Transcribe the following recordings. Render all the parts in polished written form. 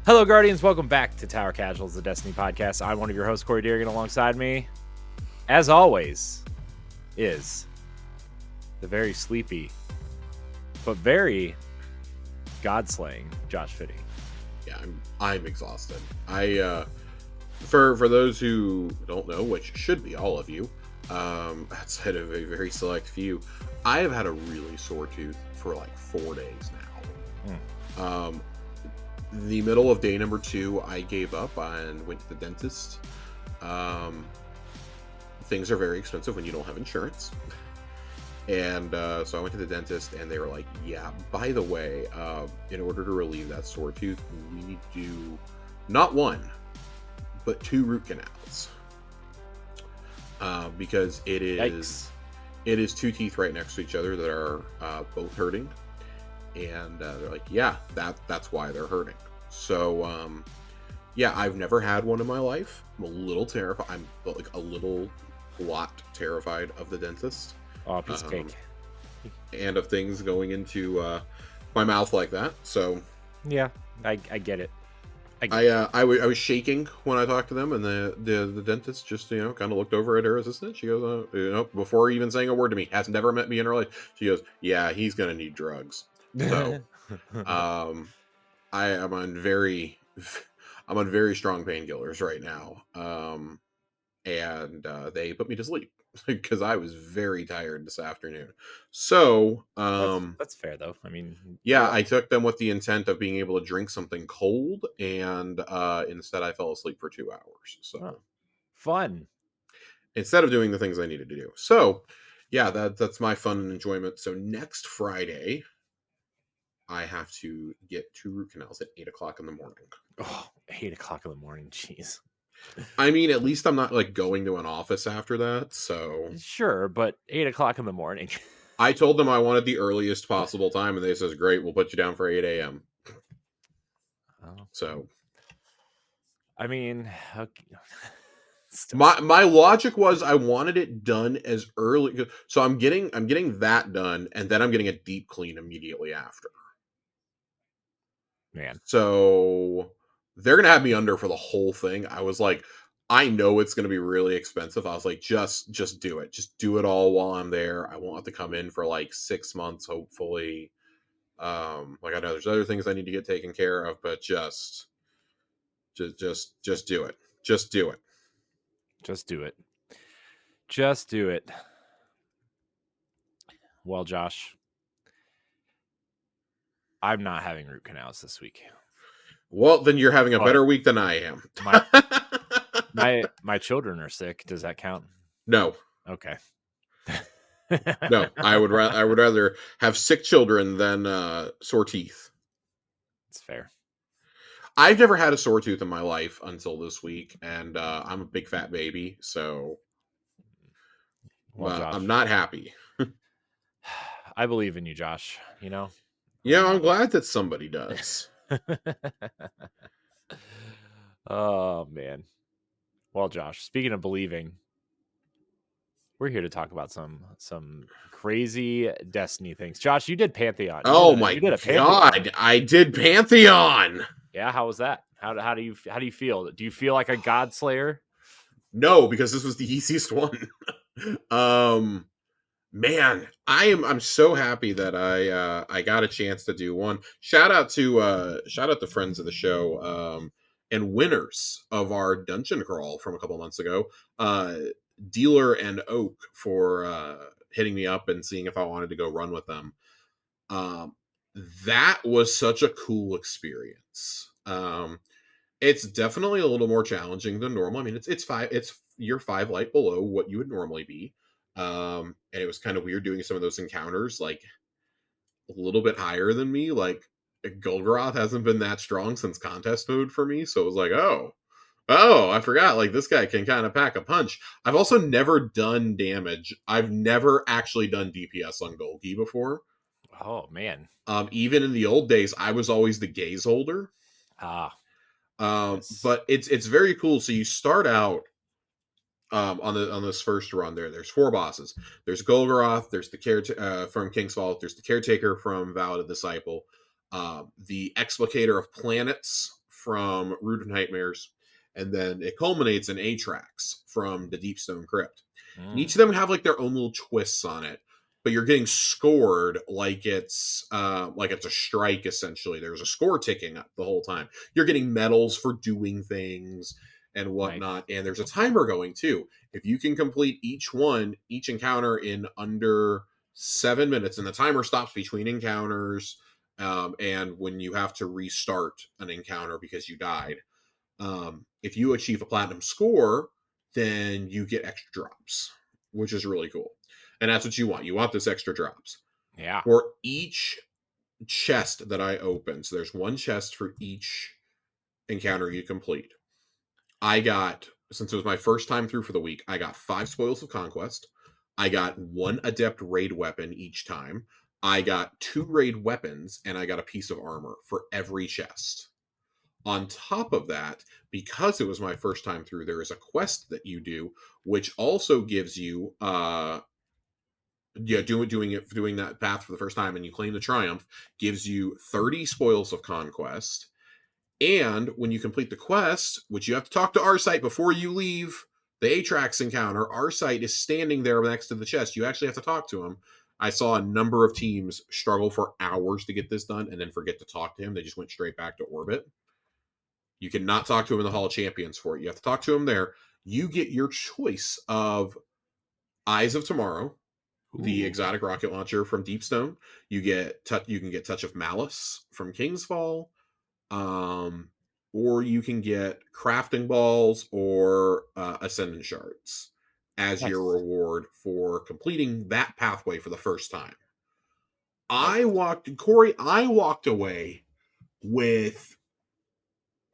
Hello, Guardians. Welcome back to Tower Casuals, the Destiny podcast. I'm one of your hosts, Corey Deerigan. Alongside me, as always, is the very sleepy, but very God-slaying Josh Fitty. Yeah, I'm exhausted. For those who don't know, which should be all of you, outside of a very select few, I have had a really sore tooth for like 4 days now. The middle of day number 2, I gave up and went to the dentist. Things are very expensive when you don't have insurance. And so I went to the dentist, and they were like, yeah, by the way, in order to relieve that sore tooth, we need to do not one, but 2 root canals. Because it is 2 teeth right next to each other that are both hurting. And they're like, yeah, that's why they're hurting. So, yeah, I've never had one in my life. I'm a little terrified. I'm like a lot terrified of the dentist. Oh, piece of cake. And of things going into my mouth like that. So, yeah, I get it. I was shaking when I talked to them, and the dentist just kind of looked over at her assistant. She goes, before even saying a word to me, has never met me in her life. She goes, yeah, he's gonna need drugs. So, I'm on very strong painkillers right now. And they put me to sleep because I was very tired this afternoon. So, that's fair though. I mean, yeah, I took them with the intent of being able to drink something cold, and instead I fell asleep for 2 hours. So fun. Instead of doing the things I needed to do. So, yeah, that's my fun and enjoyment. So next Friday, I have to get 2 root canals at 8 o'clock in the morning. Oh, 8 o'clock in the morning. Jeez. I mean, at least I'm not like going to an office after that. So sure, but 8 o'clock in the morning. I told them I wanted the earliest possible time, and they says, great, we'll put you down for 8 a.m. Oh. So, I mean, okay. my logic was I wanted it done as early. So I'm getting that done, and then I'm getting a deep clean immediately after. Man. So they're going to have me under for the whole thing. I was like, I know it's going to be really expensive. I was like, just do it. Just do it all while I'm there. I won't have to come in for like 6 months, hopefully. Like I know there's other things I need to get taken care of, but just do it. Just do it. Just do it. Just do it. Well, Josh, I'm not having root canals this week. Well, then you're having a better week than I am. My children are sick. Does that count? No. Okay. No, I would rather have sick children than sore teeth. It's fair. I've never had a sore tooth in my life until this week, and I'm a big fat baby, so well, I'm not happy. I believe in you, Josh. You know? Yeah, I'm glad that somebody does. Oh, man. Well, Josh, speaking of believing, we're here to talk about some crazy Destiny things. Josh, you did Pantheon. My God, I did Pantheon. Yeah, how was that? How do you feel? Do you feel like a God Slayer? No, because this was the easiest one. Man, I'm so happy that I got a chance to do one. Shout out to friends of the show and winners of our dungeon crawl from a couple months ago. Dealer and Oak for hitting me up and seeing if I wanted to go run with them. That was such a cool experience. It's definitely a little more challenging than normal. I mean, you're 5 light below what you would normally be. And it was kind of weird doing some of those encounters like a little bit higher than me. Like Golgoroth hasn't been that strong since contest mode for me, so it was like, oh, I forgot, like this guy can kind of pack a punch. I've also never done damage. I've never actually done DPS on Golgi before. Oh man. Even in the old days, I was always the gaze holder. Yes. But it's very cool. So you start out on this first run there's 4 bosses. There's Golgoroth, there's the caretaker from King's Vault, there's the caretaker from Vow of the Disciple, the explicator of planets from Root of Nightmares, and then it culminates in Atrax from the Deepstone Crypt. And each Mm, of them have like their own little twists on it, but you're getting scored like it's a strike essentially. There's a score ticking up the whole time. You're getting medals for doing things and nice. whatnot, and there's a timer going too. If you can complete each encounter in under 7 minutes, and the timer stops between encounters, and when you have to restart an encounter because you died. If you achieve a platinum score, then you get extra drops, which is really cool. And that's what you want. You want this extra drops. Yeah. For each chest that I open, so there's one chest for each encounter you complete. I got, since it was my first time through for the week, I got 5 Spoils of Conquest. I got 1 Adept Raid weapon each time. I got 2 Raid weapons, and I got a piece of armor for every chest. On top of that, because it was my first time through, there is a quest that you do, which also gives you doing that path for the first time, and you claim the triumph, gives you 30 spoils of conquest. And when you complete the quest, which you have to talk to Arcite before you leave the Atrax encounter, Arcite is standing there next to the chest. You actually have to talk to him. I saw a number of teams struggle for hours to get this done and then forget to talk to him. They just went straight back to orbit. You cannot talk to him in the Hall of Champions for it. You have to talk to him there. You get your choice of Eyes of Tomorrow, the Ooh. exotic rocket launcher from Deepstone. You can get Touch of Malice from Kingsfall, um, or you can get crafting balls or ascendant shards as your Nice. reward for completing that pathway for the first time. Nice. I walked away with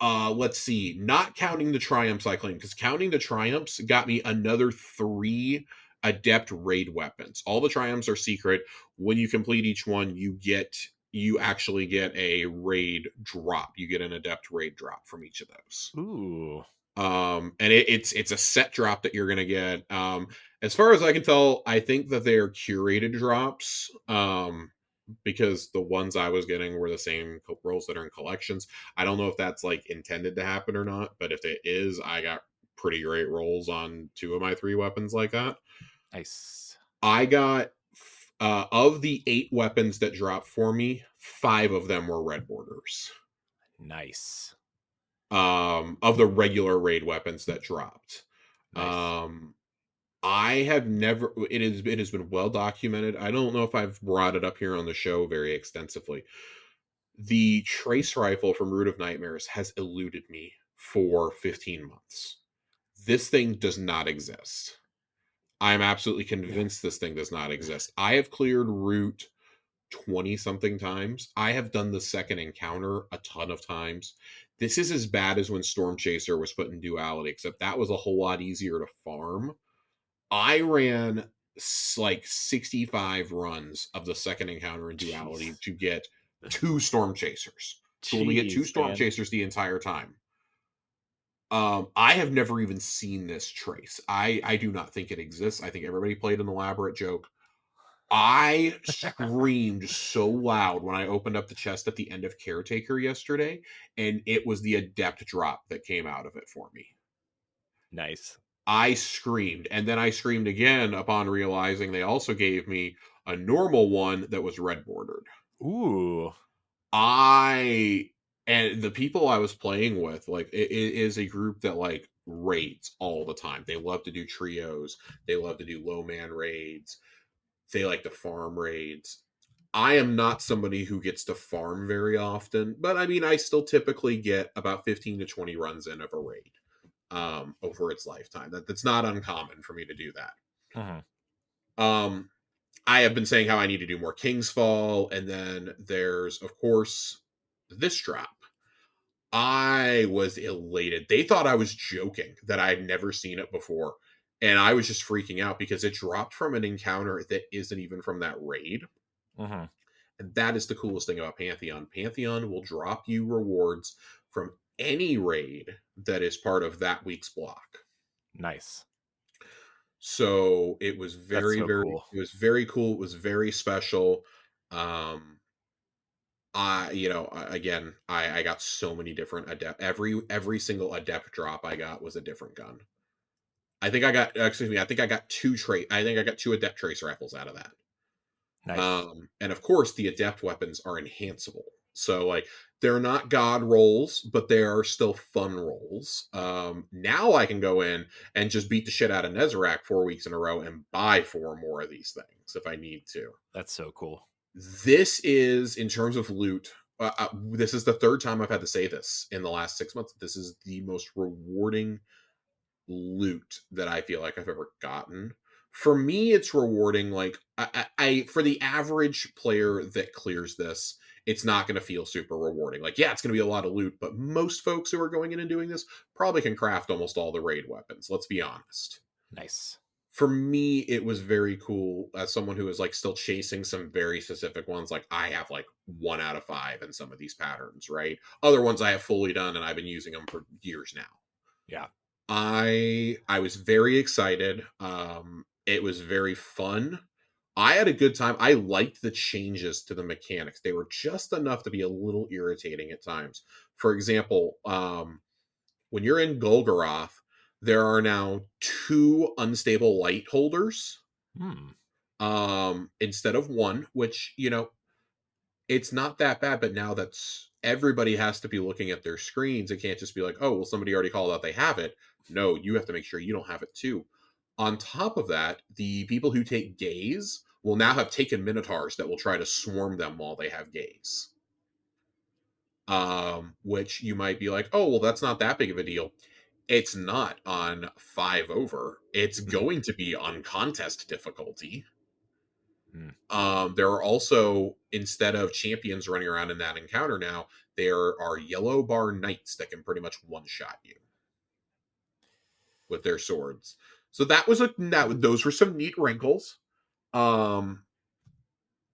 let's see, not counting the triumphs I claimed, because counting the triumphs got me another 3 adept raid weapons. All the triumphs are secret. When you complete each one, you actually get a raid drop. You get an adept raid drop from each of those. Ooh. And it's a set drop that you're gonna get. As far as I can tell, I think that they are curated drops. Because the ones I was getting were the same rolls that are in collections. I don't know if that's like intended to happen or not, but if it is, I got pretty great rolls on 2 of my 3 weapons like that. Nice. I got of the 8 weapons that dropped for me, 5 of them were red borders. Nice. Of the regular raid weapons that dropped. Nice. I have never it has been well documented. I don't know if I've brought it up here on the show very extensively. The trace rifle from Root of Nightmares has eluded me for 15 months. This thing does not exist. I'm absolutely Yeah. convinced this thing does not exist. I have cleared Root 20 something times. I have done the second encounter a ton of times. This is as bad as when Storm Chaser was put in duality, except that was a whole lot easier to farm. I ran like 65 runs of the second encounter in duality Jeez. to get 2 storm chasers. To only get 2 Jeez, storm man. chasers the entire time. I have never even seen this trace. I do not think it exists. I think everybody played an elaborate joke. I screamed so loud when I opened up the chest at the end of Caretaker yesterday, and it was the adept drop that came out of it for me. Nice. I screamed, and then I screamed again upon realizing they also gave me a normal one that was red bordered. Ooh. I and the people I was playing with, like, it is a group that like raids all the time. They love to do trios. They love to do low man raids. They like to farm raids. I am not somebody who gets to farm very often, but I mean, I still typically get about 15 to 20 runs in of a raid over its lifetime. That's not uncommon for me to do that. Mhm. Um, I have been saying how I need to do more King's Fall, and then there's of course this drop. I was elated. They thought I was joking that I had never seen it before, and I was just freaking out because it dropped from an encounter that isn't even from that raid. Mhm. And that is the coolest thing about Pantheon. Pantheon will drop you rewards from any raid that is part of that week's block. Nice. So it was That's so cool. it was very cool. It was very special. Um, again, I got so many different adept. Every single adept drop I got was a different gun. I think I got, excuse me, I think I got I think I got two adept trace rifles out of that. Nice. And of course, the adept weapons are enhanceable. So like they're not god rolls, but they are still fun rolls. Now I can go in and just beat the shit out of Nezarec 4 weeks in a row and buy four more of these things if I need to. That's so cool. This is, in terms of loot, this is the third time I've had to say this in the last 6 months. This is the most rewarding loot that I feel like I've ever gotten. For me, it's rewarding. Like for the average player that clears this, it's not going to feel super rewarding. Like, yeah, it's going to be a lot of loot, but most folks who are going in and doing this probably can craft almost all the raid weapons. Let's be honest. Nice. For me, it was very cool as someone who is like still chasing some very specific ones. Like I have like 1 out of 5 in some of these patterns, right? Other ones I have fully done and I've been using them for years now. Yeah. I was very excited. It was very fun. I had a good time. I liked the changes to the mechanics. They were just enough to be a little irritating at times. For example, when you're in Golgoroth, there are now two unstable light holders Hmm. instead of one, which, it's not that bad, but now that's everybody has to be looking at their screens. It can't just be like, oh, well, somebody already called out they have it. No, you have to make sure you don't have it too. On top of that, the people who take gaze will now have taken minotaurs that will try to swarm them while they have gaze. Which you might be like, oh, well, that's not that big of a deal. It's not on 5 over. It's going to be on contest difficulty. Hmm. There are also, instead of champions running around in that encounter now, there are yellow bar knights that can pretty much one shot you with their swords. So those were some neat wrinkles. Um,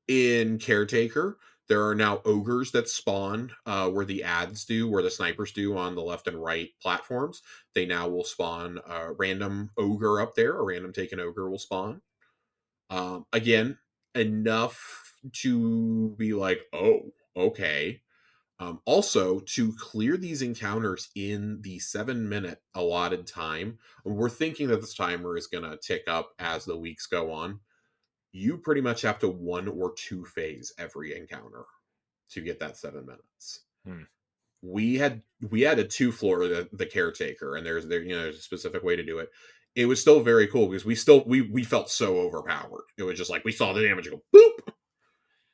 in Caretaker, there are now ogres that spawn where the ads do, where the snipers do on the left and right platforms. They now will spawn a random ogre up there. A random taken ogre will spawn. Again, enough to be like, oh, okay. Also, to clear these encounters in the 7 minute allotted time, we're thinking that this timer is going to tick up as the weeks go on. You pretty much have to 1 or 2 phase every encounter to get that 7 minutes. Hmm. We had a 2 floor the caretaker, and there's a specific way to do it. It was still very cool because we felt so overpowered. It was just like we saw the damage go boop.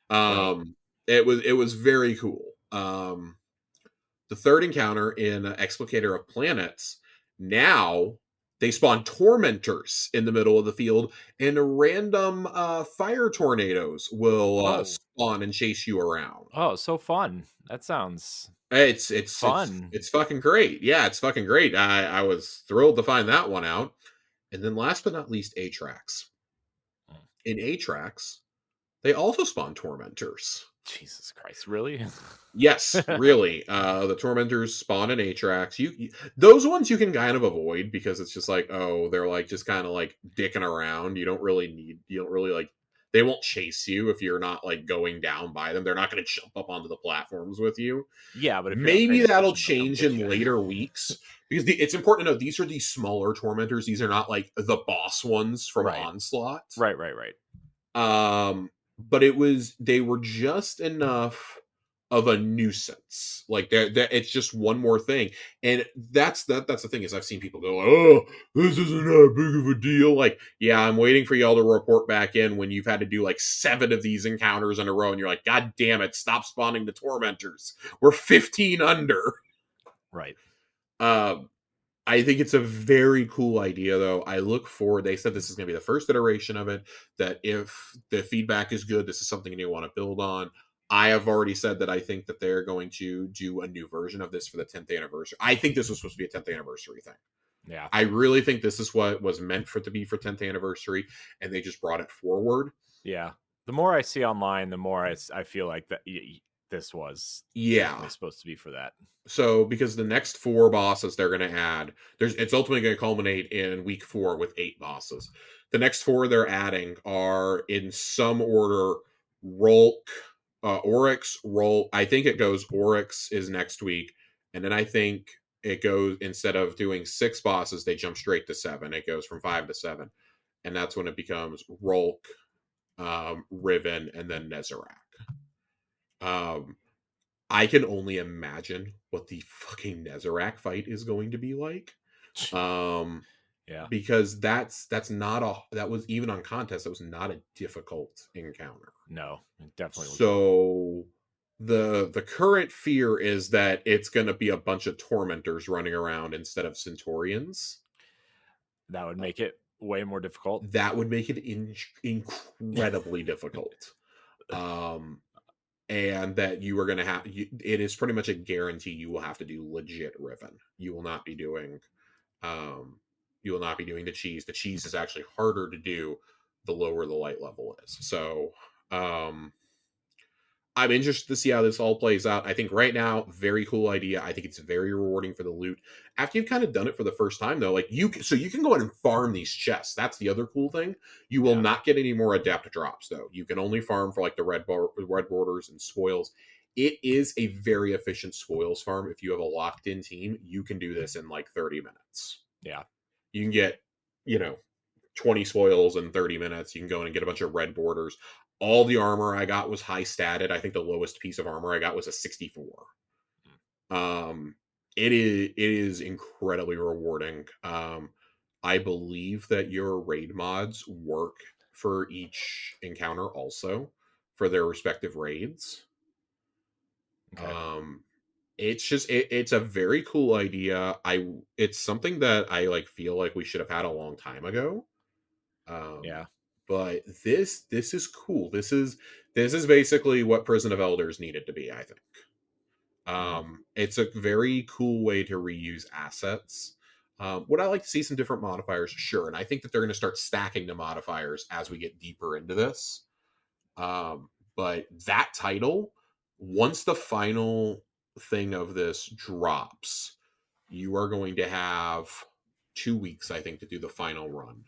Right. It was very cool. The third encounter in Explicator of Planets, now they spawn tormentors in the middle of the field, and random fire tornadoes will Oh. spawn and chase you around. Oh, so fun. That sounds It's fun. it's fucking great. Yeah, it's fucking great. I was thrilled to find that one out. And then last but not least, Atrax. Hmm. In Atrax, they also spawn tormentors. Jesus Christ, really? Yes, really. The tormentors spawn in Atrax. Those ones you can kind of avoid because it's just like, oh, they're like just kind of like dicking around. You don't really like they won't chase you if you're not like going down by them. They're not going to jump up onto the platforms with you. Yeah, but if you're not Maybe paying that'll attention, they'll come change get in you. later weeks because it's important to know these are the smaller tormentors. These are not like the boss ones from Right. Onslaught. Right. But they were just enough of a nuisance. Like it's just one more thing, and that's the thing is I've seen people go, oh, this isn't that big of a deal. Like, yeah, I'm waiting for y'all to report back in when you've had to do like 7 of these encounters in a row, and you're like, God damn it, stop spawning the tormentors. We're 15 under. Right. Um, I think it's a very cool idea, though. I look forward. They said this is going to be the first iteration of it. That if the feedback is good, this is something you want to build on. I have already said that I think that they're going to do a new version of this for the 10th anniversary. I think this was supposed to be a 10th anniversary thing. Yeah. I really think this is what was meant for it to be for 10th anniversary, and they just brought it forward. Yeah. The more I see online, the more I feel like that this was Yeah. supposed to be for that. So because the next 4 bosses they're going to add, it's ultimately going to culminate in week 4 with 8 bosses. The next 4 they're adding are in some order Rolk, Oryx roll. I think it goes Oryx is next week, and then I think it goes, instead of doing 6 bosses, they jump straight to 7. It goes from 5 to 7, and that's when it becomes Rolk, Riven, and then Nezarec. Um, I can only imagine what the fucking Nezarec fight is going to be like. Yeah. Because that's not a that was, even on contest, that was not a difficult encounter. No, it definitely was not. So the current fear is that it's going to be a bunch of tormentors running around instead of Centaurians. That would make it way more difficult. That would make it incredibly difficult. And that you are going to have, it is pretty much a guarantee you will have to do legit Riven. You will not be doing the cheese. The cheese is actually harder to do the lower the light level is. So I'm interested to see how this all plays out. I think right now, very cool idea. I think it's very rewarding for the loot. After you've kind of done it for the first time, though, like you can go in and farm these chests. That's the other cool thing. You will not get any more adept drops, though. You can only farm for like the red borders and spoils. It is a very efficient spoils farm. If you have a locked in team, you can do this in like 30 minutes. Yeah. You can get, 20 spoils in 30 minutes. You can go in and get a bunch of red borders. All the armor I got was high statted. I think the lowest piece of armor I got was a 64. It is incredibly rewarding. I believe that your raid mods work for each encounter also for their respective raids. Okay. It's just it's a very cool idea. It's something that I like feel like we should have had a long time ago. Yeah. But this is cool. This is basically what Prison of Elders needed to be, I think. It's a very cool way to reuse assets. Would I like to see some different modifiers? Sure. And I think that they're going to start stacking the modifiers as we get deeper into this. But that title, once the final thing of this drops, you are going to have 2 weeks, I think, to do the final run.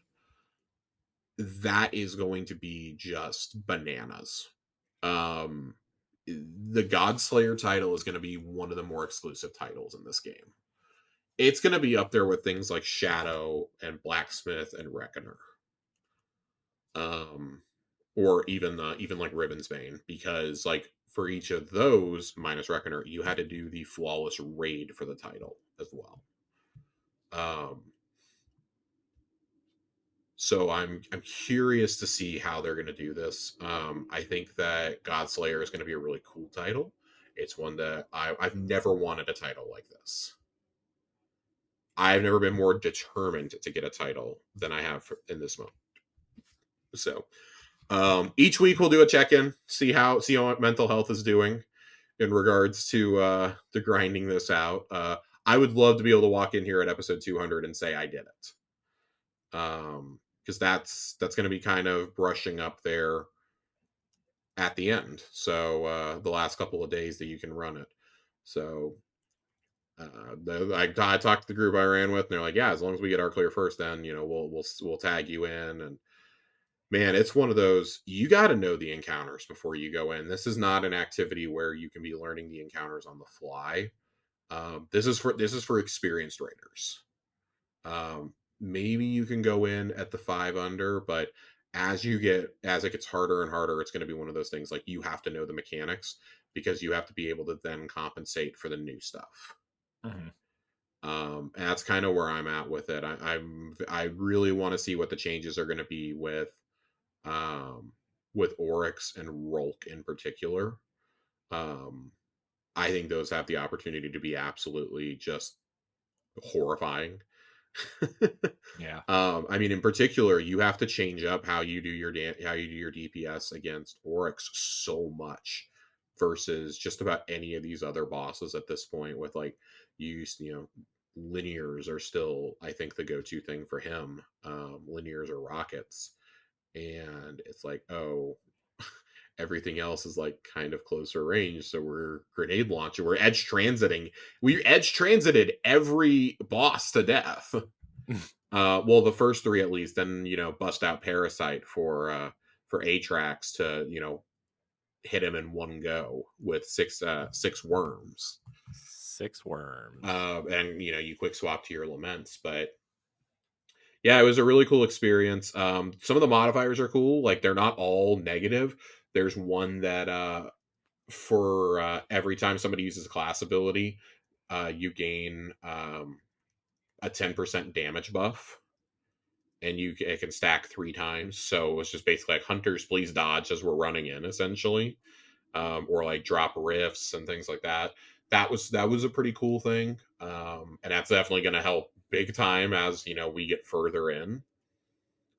That is going to be just bananas. The Godslayer title is going to be one of the more exclusive titles in this game. It's going to be up there with things like Shadow and Blacksmith and Reckoner. Or even like Riven's Bane, because like for each of those minus Reckoner, you had to do the flawless raid for the title as well. So I'm curious to see how they're going to do this. I think that Godslayer is going to be a really cool title. It's one that I've never wanted a title like this. I've never been more determined to get a title than I have in this moment. So each week we'll do a check-in, see how mental health is doing in regards to grinding this out. I would love to be able to walk in here at episode 200 and say I did it. Because that's going to be kind of brushing up there at the end. So the last couple of days that you can run it. So I talked to the group I ran with, and they're like, "Yeah, as long as we get our clear first, then we'll tag you in." And man, it's one of those, you got to know the encounters before you go in. This is not an activity where you can be learning the encounters on the fly. This is for experienced raiders. Maybe you can go in at the 5 under, but as it gets harder and harder, it's going to be one of those things like you have to know the mechanics, because you have to be able to then compensate for the new stuff. And that's kind of where I'm at with it. I really want to see what the changes are going to be with Oryx and Rolk in particular. I think those have the opportunity to be absolutely just horrifying. Yeah. I mean, in particular, you have to change up how you do your DPS against Oryx so much versus just about any of these other bosses at this point. With like linears are still, I think, the go-to thing for him. Linears or rockets, and it's like, oh, everything else is like kind of closer range. So we're grenade launcher. We're edge transiting. We edge transited every boss to death. Well, the first 3 at least. Then bust out Parasite for Atrax to hit him in one go with six worms. 6 worms. And you quick swap to your laments. But yeah, it was a really cool experience. Some of the modifiers are cool. Like, they're not all negative. There's one that for every time somebody uses a class ability, you gain a 10% damage buff, and it can stack 3 times. So it's just basically like, hunters, please dodge as we're running in, essentially, or like drop rifts and things like that. That was a pretty cool thing, and that's definitely going to help big time as we get further in.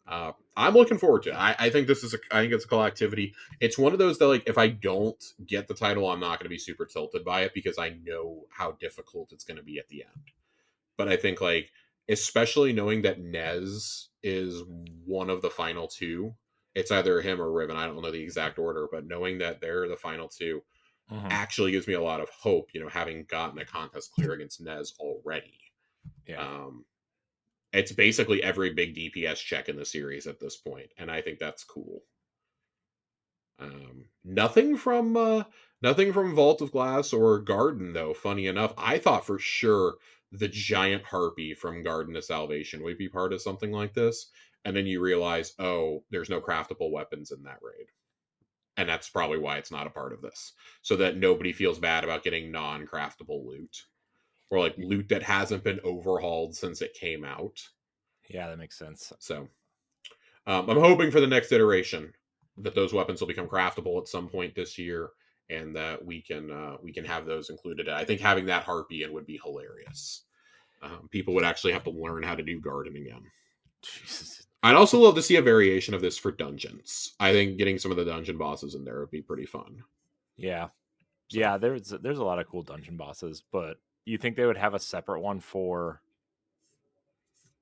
I'm looking forward to it. I think I think it's a cool activity. It's one of those that, like, if I don't get the title, I'm not going to be super tilted by it because I know how difficult it's going to be at the end. But I think, like, especially knowing that Nez is one of the final two, it's either him or Riven. I don't know the exact order, but knowing that they're the final two actually gives me a lot of hope. Having gotten a contest clear against Nez already. Yeah. It's basically every big DPS check in the series at this point, and I think that's cool. Nothing from Vault of Glass or Garden, though. Funny enough, I thought for sure the giant harpy from Garden to Salvation would be part of something like this, and then you realize, oh, there's no craftable weapons in that raid, and that's probably why it's not a part of this, so that nobody feels bad about getting non-craftable loot, or like loot that hasn't been overhauled since it came out. Yeah, that makes sense. So I'm hoping for the next iteration that those weapons will become craftable at some point this year, and that we can have those included. I think having that harpy in would be hilarious. People would actually have to learn how to do garden again. Jesus. I'd also love to see a variation of this for dungeons. I think getting some of the dungeon bosses in there would be pretty fun. Yeah. So. Yeah, there's a lot of cool dungeon bosses, but you think they would have a separate one for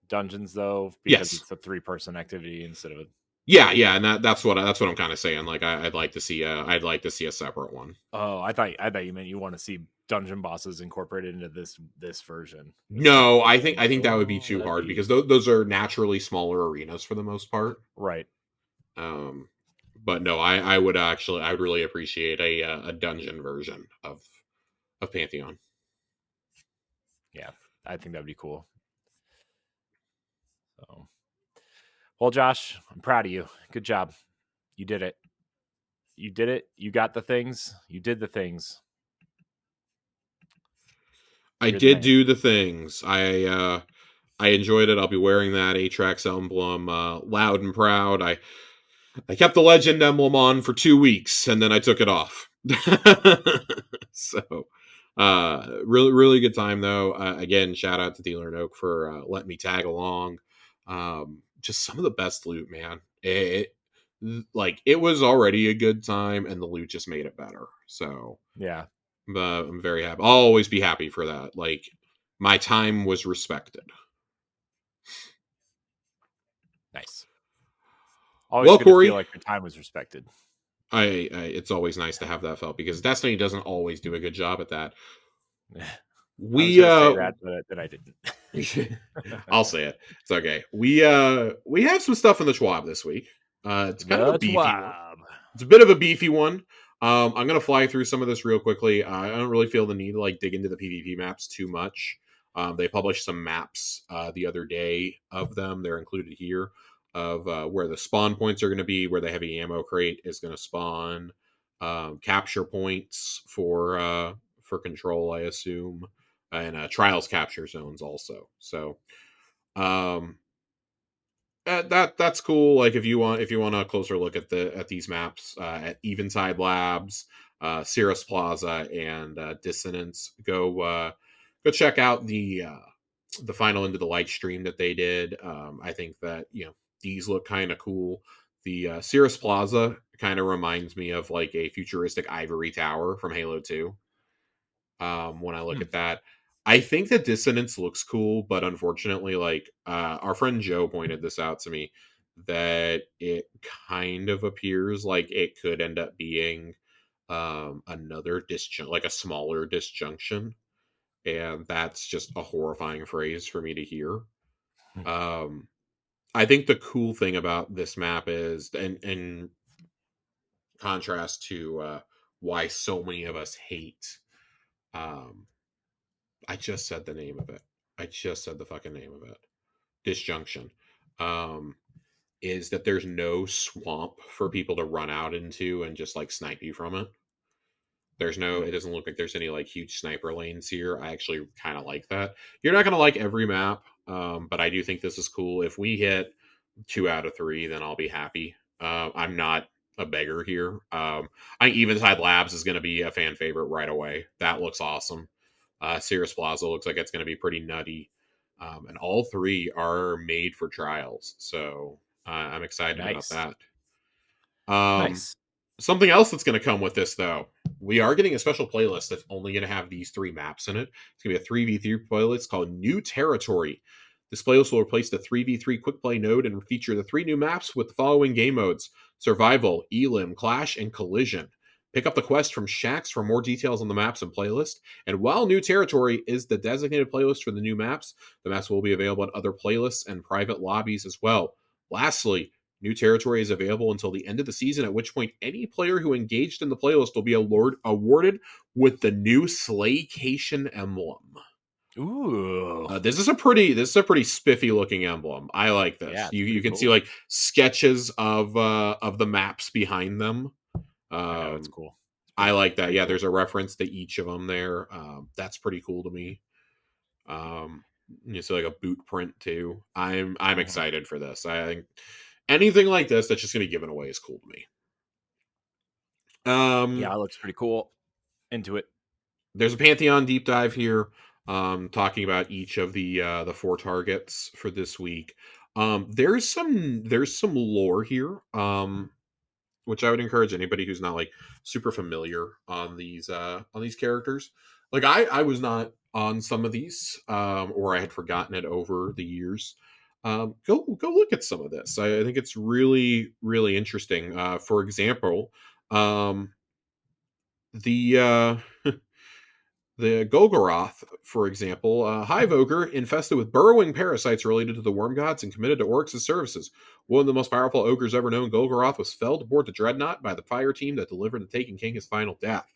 dungeons, though, because Yes. it's a 3-person activity instead of a... Yeah, and that's what I'm kind of saying. Like, I'd like to see a separate one. Oh, I thought you meant you want to see dungeon bosses incorporated into this version. No, I think that would be too that'd hard be... because those are naturally smaller arenas for the most part. Right. But no, I would really appreciate a dungeon version of Pantheon. Yeah, I think that'd be cool. So, well, Josh, I'm proud of you. Good job. You did it. You did it. You got the things. You did the things. I did do the things. I enjoyed it. I'll be wearing that Atrax emblem loud and proud. I kept the legend emblem on for 2 weeks and then I took it off. So really, really good time though. Again, shout out to Dealer and Oak for letting me tag along. Just some of the best loot, man. It was already a good time and the loot just made it better. So yeah, I'm very happy. I'll always be happy for that. Like, my time was respected. Nice. Always good Corey, to feel like your time was respected. It's always nice to have that felt because Destiny doesn't always do a good job at that. We say that, but I didn't. I'll say it. It's okay. We have some stuff in the Schwab this week. It's kind of a beefy one. It's a bit of a beefy one. I'm gonna fly through some of this real quickly. I don't really feel the need to dig into the PvP maps too much. They published some maps the other day of them. They're included here of where the spawn points are going to be, where the heavy ammo crate is going to spawn, capture points for control, I assume, and trials capture zones also. So that's cool. Like, if you want a closer look at these maps, at Eventide Labs, Cirrus Plaza, and Dissonance, go check out the final Into the Light stream that they did. I think that these look kind of cool. The Cirrus Plaza kind of reminds me of like a futuristic ivory tower from Halo 2. When I look at that, I think that Dissonance looks cool, but unfortunately, like, our friend Joe pointed this out to me, that it kind of appears like it could end up being another disjunct, like a smaller disjunction, and that's just a horrifying phrase for me to hear. I think the cool thing about this map is, and contrast to why so many of us hate. Um, I just said the name of it. I just said the fucking name of it. Disjunction. Um, is that there's no swamp for people to run out into and just like snipe you from it. There's no, it doesn't look like there's any like huge sniper lanes here. I actually kind of like that. You're not going to like every map, but I do think this is cool. If we hit 2 out of 3, then I'll be happy. I'm not a beggar here. I think Eventide Labs is going to be a fan favorite right away. That looks awesome. Cirrus Plaza looks like it's going to be pretty nutty. And all 3 are made for trials. So I'm excited about Nice. that. Um, Nice. Something else that's going to come with this, though, we are getting a special playlist that's only going to have these 3 maps in it. It's going to be a 3v3 playlist called New Territory. This playlist will replace the 3v3 quick play node and feature the 3 new maps with the following game modes: Survival, Elim, Clash, and Collision. Pick up the quest from Shax for more details on the maps and playlist. And while New Territory is the designated playlist for the new maps, the maps will be available in other playlists and private lobbies as well. Lastly, New Territory is available until the end of the season, at which point any player who engaged in the playlist will be awarded with the new Slaycation emblem. Ooh. This is a pretty spiffy looking emblem. I like this. Yeah, it's You pretty can see cool. like sketches of the maps behind them. I know, it's cool. I like that. Pretty Yeah, cool. there's a reference to each of them there. That's pretty cool to me. Um, you see like a boot print too. I'm Mhm. excited for this. I think anything like this that's just going to be given away is cool to me. Yeah, it looks pretty cool. Into it. There's a Pantheon deep dive here, talking about each of the 4 targets for this week. There's some lore here, which I would encourage anybody who's not like super familiar on these characters. Like I was not on some of these, or I had forgotten it over the years. Go look at some of this. I think it's really interesting. For example, um, the the Golgoroth, for example, a hive ogre infested with burrowing parasites related to the worm gods and committed to Oryx's services. One of the most powerful ogres ever known, Golgoroth was felled aboard the Dreadnought by the fire team that delivered the Taken King his final death.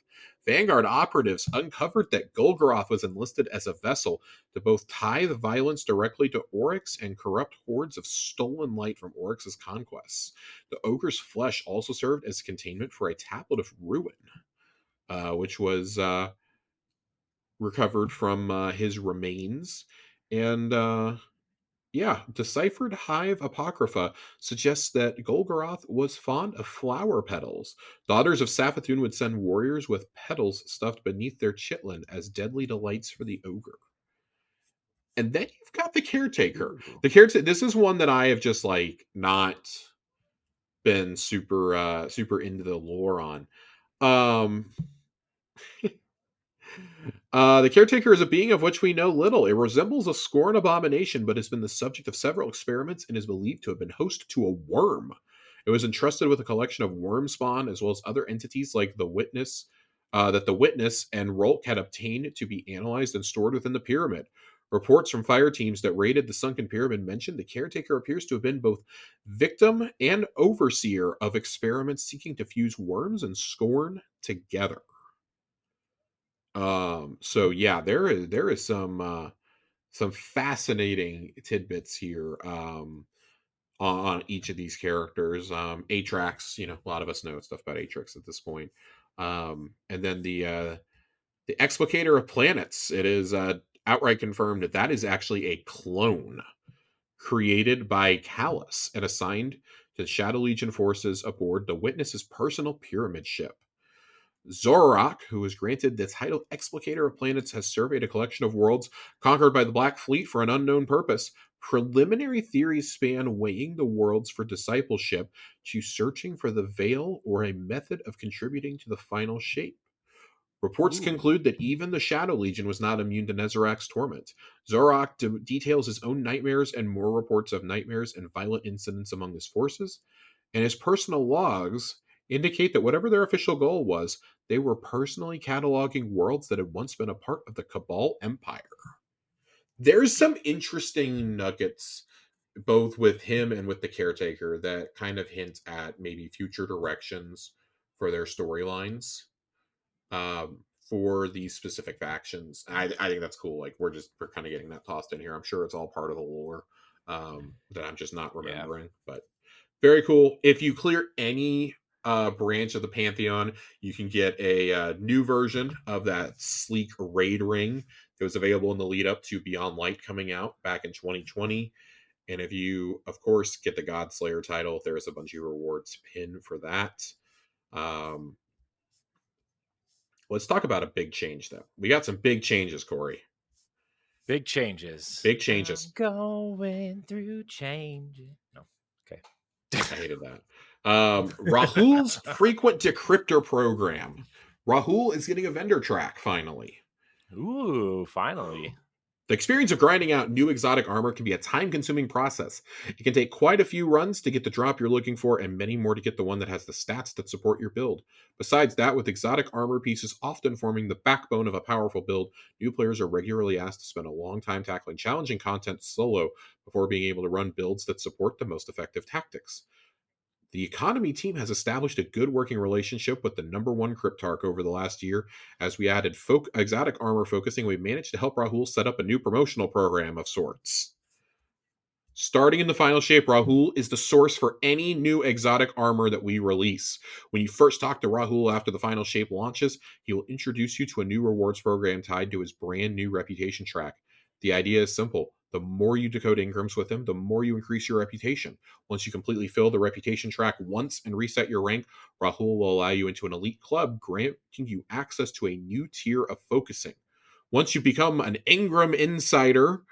Vanguard operatives uncovered that Golgoroth was enlisted as a vessel to both tie the violence directly to Oryx and corrupt hordes of stolen light from Oryx's conquests. The ogre's flesh also served as containment for a tablet of ruin, which was recovered from his remains. And yeah, deciphered hive apocrypha suggests that Golgoroth was fond of flower petals. Daughters of Safatoon would send warriors with petals stuffed beneath their chitlin as deadly delights for the ogre. And then you've got the caretaker. Ooh. The caretaker. This is one that I have just like not been super into the lore on. Um, the caretaker is a being of which we know little. It resembles a scorn abomination, but has been the subject of several experiments and is believed to have been host to a worm. It was entrusted with a collection of worm spawn as well as other entities like the witness, that the witness and Rolk had obtained to be analyzed and stored within the pyramid. Reports from fire teams that raided the sunken pyramid mentioned the caretaker appears to have been both victim and overseer of experiments seeking to fuse worms and scorn together. So yeah, there is some fascinating tidbits here on each of these characters. Atrax, you know, a lot of us know stuff about Atrax at this point. And then the Explicator of Planets. It is outright confirmed that that is actually a clone created by Callus and assigned to the Shadow Legion forces aboard the Witness's personal pyramid ship. Zorak, who was granted the title Explicator of Planets, has surveyed a collection of worlds conquered by the Black Fleet for an unknown purpose. Preliminary theories span weighing the worlds for discipleship to searching for the veil or a method of contributing to the final shape. Reports Ooh. conclude that even the Shadow Legion was not immune to Nezarek's torment. Zorak details his own nightmares and more reports of nightmares and violent incidents among his forces, and his personal logs indicate that whatever their official goal was, they were personally cataloging worlds that had once been a part of the Cabal Empire. There's some interesting nuggets both with him and with the caretaker that kind of hint at maybe future directions for their storylines, for these specific factions. I think that's cool. Like we're kind of getting that tossed in here. I'm sure it's all part of the lore, that I'm just not Yeah. remembering. But very cool. If you clear any branch of the Pantheon, you can get a new version of that sleek raid ring that was available in the lead up to Beyond Light coming out back in 2020. And if you, of course, get the Godslayer title, there's a bunch of rewards pinned for that. Um, let's talk about a big change, though. We got some big changes, Corey. Big changes. Big changes. I'm going through changes. No. Okay. I hated that. Rahul's frequent decryptor program. Rahul is getting a vendor track finally. Ooh, finally. The experience of grinding out new exotic armor can be a time consuming process. It can take quite a few runs to get the drop you're looking for, and many more to get the one that has the stats that support your build. Besides that, with exotic armor pieces often forming the backbone of a powerful build, new players are regularly asked to spend a long time tackling challenging content solo before being able to run builds that support the most effective tactics. The economy team has established a good working relationship with the number one Cryptarch over the last year. As we added exotic armor focusing, we managed to help Rahul set up a new promotional program of sorts. Starting in the final shape, Rahul is the source for any new exotic armor that we release. When you first talk to Rahul after the final shape launches, he will introduce you to a new rewards program tied to his brand new reputation track. The idea is simple. The more you decode Ingrams with him, the more you increase your reputation. Once you completely fill the reputation track once and reset your rank, Rahul will allow you into an elite club, granting you access to a new tier of focusing. Once you become an Ingram Insider,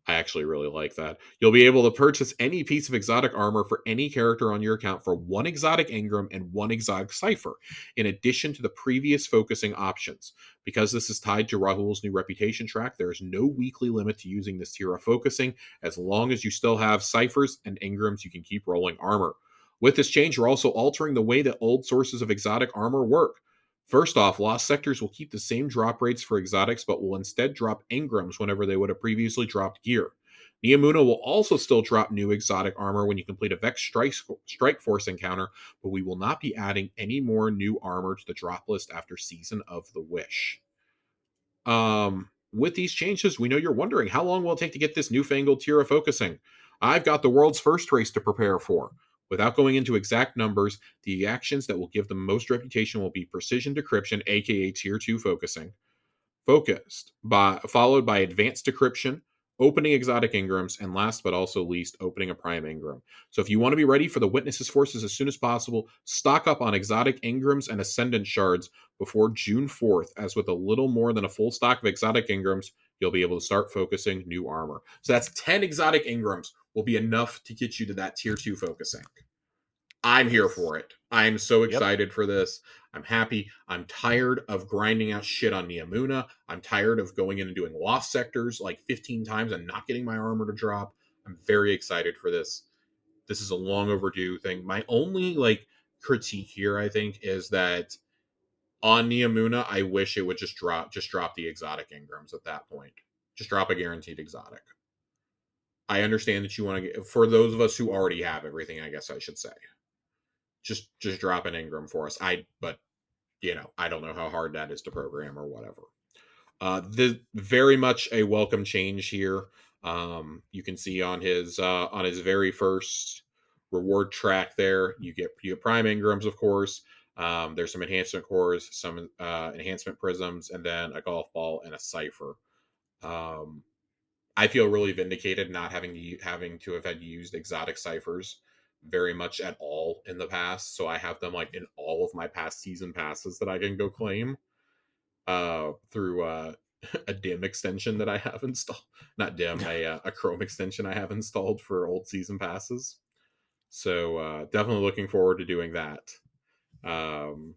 I actually really like that. You'll be able to purchase any piece of exotic armor for any character on your account for one exotic Ingram and one exotic Cipher, in addition to the previous focusing options. Because this is tied to Rahul's new reputation track, there is no weekly limit to using this tier of focusing. As long as you still have Ciphers and Ingrams, you can keep rolling armor. With this change, we're also altering the way that old sources of exotic armor work. First off, lost sectors will keep the same drop rates for exotics, but will instead drop engrams whenever they would have previously dropped gear. Niamuna will also still drop new exotic armor when you complete a Vex Strike Force encounter, but we will not be adding any more new armor to the drop list after Season of the Wish. With these changes, we know you're wondering how long will it take to get this newfangled tier of focusing. I've got the world's first race to prepare for. Without going into exact numbers, the actions that will give the most reputation will be precision decryption, aka tier 2 focusing, followed by advanced decryption, opening exotic engrams, and last but also least, opening a prime engram. So if you want to be ready for the witnesses forces as soon as possible, stock up on exotic engrams and ascendant shards before June 4th, as with a little more than a full stock of exotic engrams, you'll be able to start focusing new armor. So that's 10 exotic engrams will be enough to get you to that tier 2 focusing. I'm here for it. I'm so excited for this. I'm happy. I'm tired of grinding out shit on Niamuna. I'm tired of going in and doing lost sectors like 15 times and not getting my armor to drop. I'm very excited for this. This is a long overdue thing. My only critique here, I think, is that on Niamuna, I wish it would just drop the exotic engrams at that point. Just drop a guaranteed exotic. I understand that you want to get, for those of us who already have everything, I guess I should say. Just drop an Ingram for us. But I don't know how hard that is to program or whatever. The very much a welcome change here. You can see on his very first reward track there, you get prime Ingrams, of course. There's some enhancement cores, some enhancement prisms, and then a golf ball and a cipher. I feel really vindicated not having to have had used exotic ciphers very much at all in the past. So I have them like in all of my past season passes that I can go claim through a dim extension that I have installed. Not dim, a Chrome extension I have installed for old season passes. So definitely looking forward to doing that. And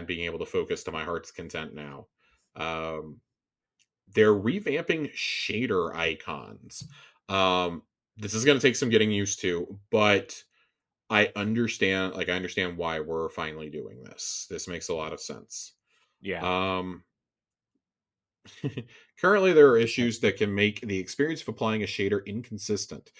being able to focus to my heart's content now. They're revamping shader icons. This is going to take some getting used to, but I understand why we're finally doing this. This makes a lot of sense. Yeah. Currently, there are issues that can make the experience of applying a shader inconsistent.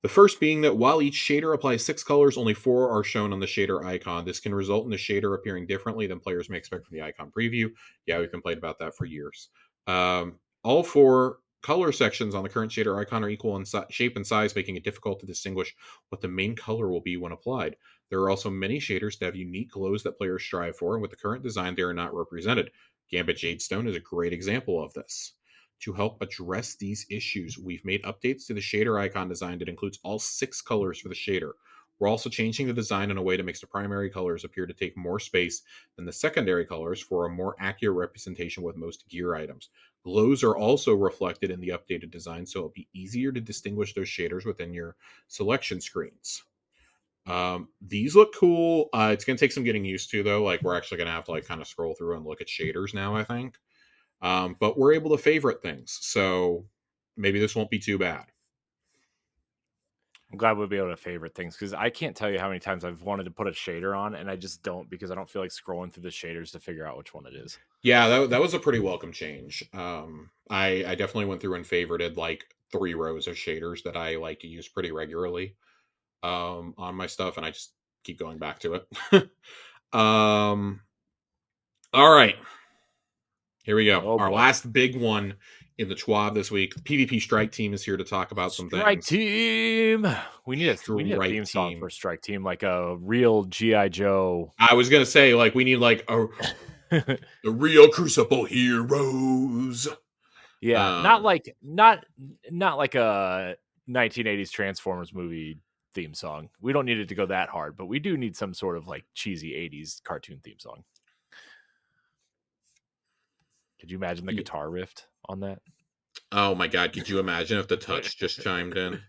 The first being that while each shader applies 6 colors, only 4 are shown on the shader icon. This can result in the shader appearing differently than players may expect from the icon preview. Yeah, we've complained about that for years. All 4 color sections on the current shader icon are equal in shape and size, making it difficult to distinguish what the main color will be when applied. There are also many shaders that have unique glows that players strive for, and with the current design, they are not represented. Gambit Jadestone is a great example of this. To help address these issues, we've made updates to the shader icon design that includes all 6 colors for the shader. We're also changing the design in a way that makes the primary colors appear to take more space than the secondary colors for a more accurate representation with most gear items. Glows are also reflected in the updated design, so it'll be easier to distinguish those shaders within your selection screens. These look cool. It's going to take some getting used to, though. Like, we're actually going to have to like kind of scroll through and look at shaders now, I think. But we're able to favorite things, so maybe this won't be too bad. I'm glad we'll be able to favorite things because I can't tell you how many times I've wanted to put a shader on and I just don't because I don't feel like scrolling through the shaders to figure out which one it is. Yeah, that was a pretty welcome change. I definitely went through and favorited like 3 rows of shaders that I like to use pretty regularly on my stuff, and I just keep going back to it. um, all right, here we go. Oh Our boy. last big one in the TWAB this week. The PvP Strike Team is here to talk about some Strike things. Team. We need a Strike theme song Team. for Strike Team, like a real GI Joe. I was gonna say, like, we need like the real Crucible heroes. Yeah, Um, not like a 1980s Transformers movie theme song. We don't need it to go that hard, but we do need some sort of like cheesy 80s cartoon theme song. Could you imagine the guitar riff on that? oh my god, could you imagine if the touch just chimed in?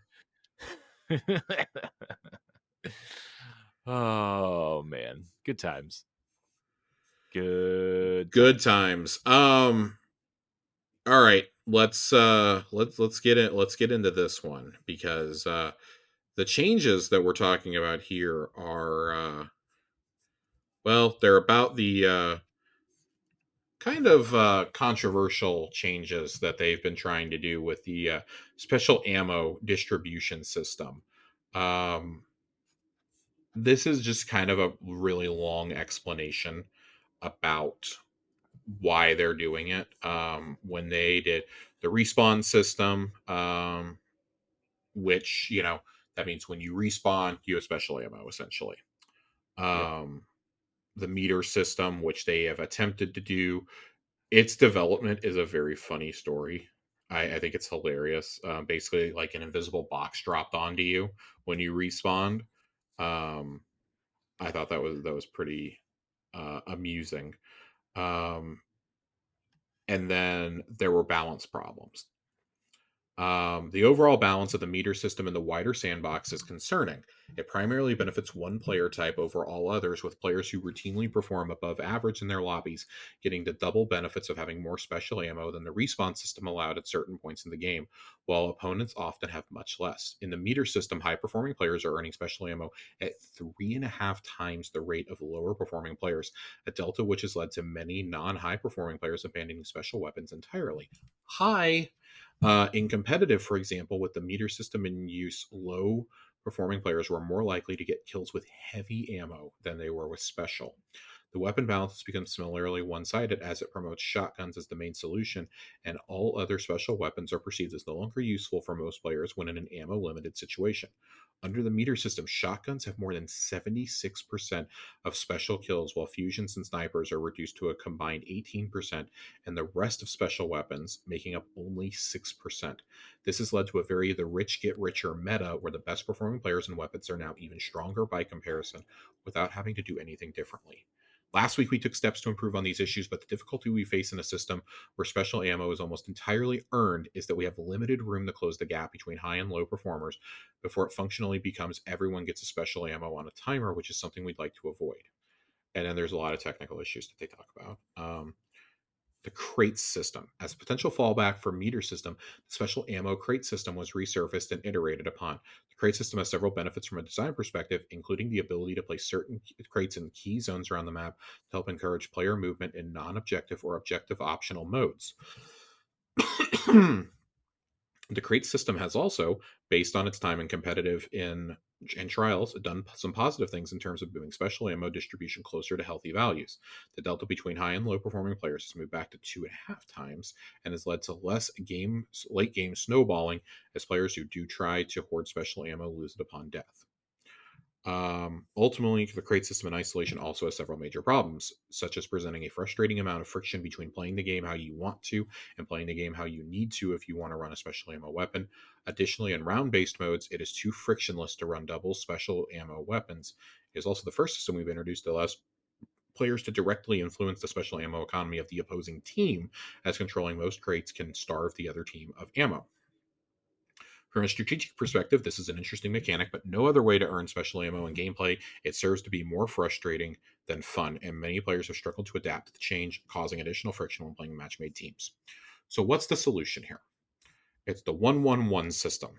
Oh man, good times. Good Good times. times. All right, let's get into this one because the changes that we're talking about here are well, they're about the kind of controversial changes that they've been trying to do with the special ammo distribution system. Um, this is just kind of a really long explanation about why they're doing it. When they did the respawn system, which, you know, that means when you respawn, you have special ammo essentially. Yep. Um, the meter system, which they have attempted to do, its development is a very funny story. I think it's hilarious. Basically, like an invisible box dropped onto you when you respawned. Um, I thought that was pretty amusing. Um, and then there were balance problems. The overall balance of the meter system in the wider sandbox is concerning. It primarily benefits one player type over all others, with players who routinely perform above average in their lobbies getting the double benefits of having more special ammo than the respawn system allowed at certain points in the game, while opponents often have much less. In the meter system, high performing players are earning special ammo at 3.5 times the rate of lower performing players, a delta which has led to many non high performing players abandoning special weapons entirely. Hi! In competitive, for example, with the meter system in use, low performing players were more likely to get kills with heavy ammo than they were with special. The weapon balance has become similarly one sided as it promotes shotguns as the main solution, and all other special weapons are perceived as no longer useful for most players when in an ammo limited situation. Under the meter system, shotguns have more than 76% of special kills, while fusions and snipers are reduced to a combined 18%, and the rest of special weapons making up only 6%. This has led to a very the rich get richer meta where the best performing players and weapons are now even stronger by comparison without having to do anything differently. Last week, we took steps to improve on these issues, but the difficulty we face in a system where special ammo is almost entirely earned is that we have limited room to close the gap between high and low performers before it functionally becomes everyone gets a special ammo on a timer, which is something we'd like to avoid. And then there's a lot of technical issues that they talk about. The crate system. As a potential fallback for meter system, the special ammo crate system was resurfaced and iterated upon. The crate system has several benefits from a design perspective, including the ability to place certain crates in key zones around the map to help encourage player movement in non-objective or objective optional modes. The crate system has also, based on its time in competitive in trials, done some positive things in terms of moving special ammo distribution closer to healthy values. The delta between high and low performing players has moved back to 2.5 times and has led to less late game snowballing as players who do try to hoard special ammo lose it upon death. Ultimately, the crate system in isolation also has several major problems, such as presenting a frustrating amount of friction between playing the game how you want to and playing the game how you need to if you want to run a special ammo weapon. Additionally, in round based modes, it is too frictionless to run double special ammo weapons. It is also the first system we've introduced that allows players to directly influence the special ammo economy of the opposing team, as controlling most crates can starve the other team of ammo. From a strategic perspective, this is an interesting mechanic, but no other way to earn special ammo in gameplay. It serves to be more frustrating than fun, and many players have struggled to adapt to the change, causing additional friction when playing match made teams. So, what's the solution here? It's the 1-1-1 system.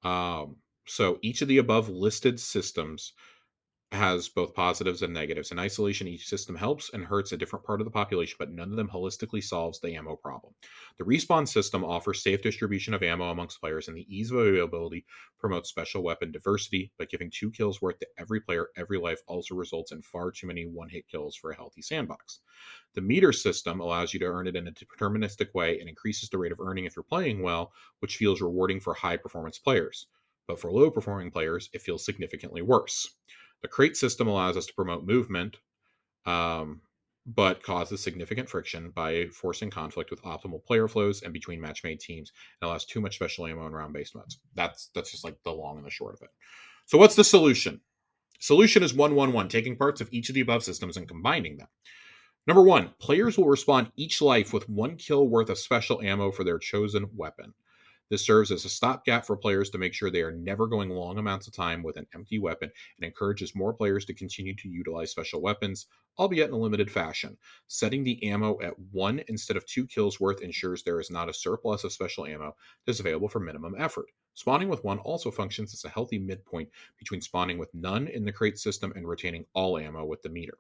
Um, so, each of the above listed systems has both positives and negatives. In isolation, each system helps and hurts a different part of the population, but none of them holistically solves the ammo problem. The respawn system offers safe distribution of ammo amongst players, and the ease of availability promotes special weapon diversity, but giving 2 kills worth to every player every life also results in far too many one-hit kills for a healthy sandbox. The meter system allows you to earn it in a deterministic way and increases the rate of earning if you're playing well, which feels rewarding for high performance players. But for low performing players, it feels significantly worse. The crate system allows us to promote movement, um, but causes significant friction by forcing conflict with optimal player flows and between match made teams, and allows too much special ammo in round based modes. That's just like the long and the short of it. So what's the solution? Solution is 1-1-1, taking parts of each of the above systems and combining them. Number one, players will respond each life with 1 kill worth of special ammo for their chosen weapon. This serves as a stopgap for players to make sure they are never going long amounts of time with an empty weapon and encourages more players to continue to utilize special weapons, albeit in a limited fashion. Setting the ammo at 1 instead of 2 kills worth ensures there is not a surplus of special ammo that is available for minimum effort. Spawning with 1 also functions as a healthy midpoint between spawning with none in the crate system and retaining all ammo with the meter.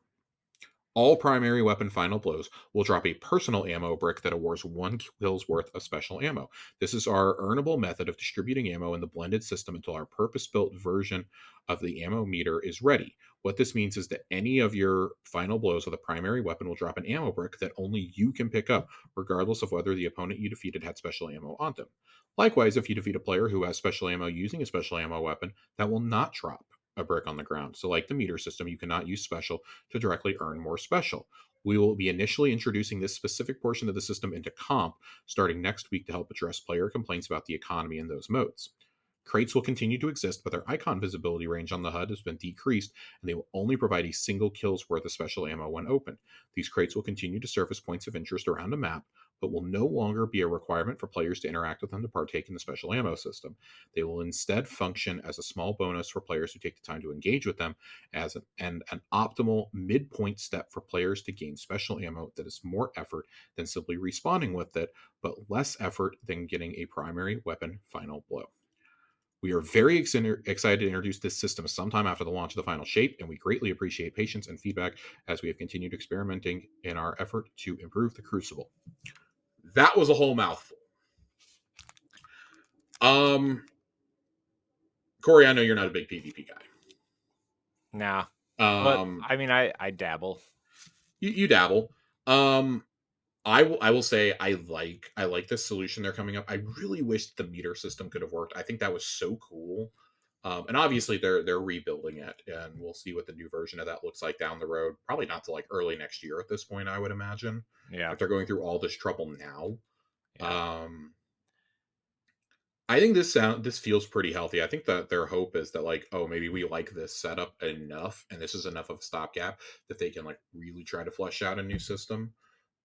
All primary weapon final blows will drop a personal ammo brick that awards 1 kill's worth of special ammo. This is our earnable method of distributing ammo in the blended system until our purpose built version of the ammo meter is ready. What this means is that any of your final blows with a primary weapon will drop an ammo brick that only you can pick up, regardless of whether the opponent you defeated had special ammo on them. Likewise, if you defeat a player who has special ammo using a special ammo weapon, that will not drop a brick on the ground. So, like the meter system, you cannot use special to directly earn more special. We will be initially introducing this specific portion of the system into comp starting next week to help address player complaints about the economy in those modes. Crates will continue to exist, but their icon visibility range on the HUD has been decreased, and they will only provide a single kill's worth of special ammo when open. These crates will continue to serve as points of interest around a map, but will no longer be a requirement for players to interact with them to partake in the special ammo system. They will instead function as a small bonus for players who take the time to engage with them, and an optimal midpoint step for players to gain special ammo that is more effort than simply respawning with it, but less effort than getting a primary weapon final blow. We are very excited to introduce this system sometime after the launch of the final shape, and we greatly appreciate patience and feedback as we have continued experimenting in our effort to improve the Crucible. That was a whole mouthful. Corey, I know you're not a big PvP guy. Nah. But I mean, I dabble. You dabble. I will say I like this solution they're coming up. I really wish the meter system could have worked. I think that was so cool. And obviously they're rebuilding it, and we'll see what the new version of that looks like down the road. Probably not till like early next year at this point, I would imagine. Yeah. If they're going through all this trouble now. Yeah. I think this feels pretty healthy. I think that their hope is that like, oh, maybe we like this setup enough, and this is enough of a stopgap that they can like really try to flesh out a new system.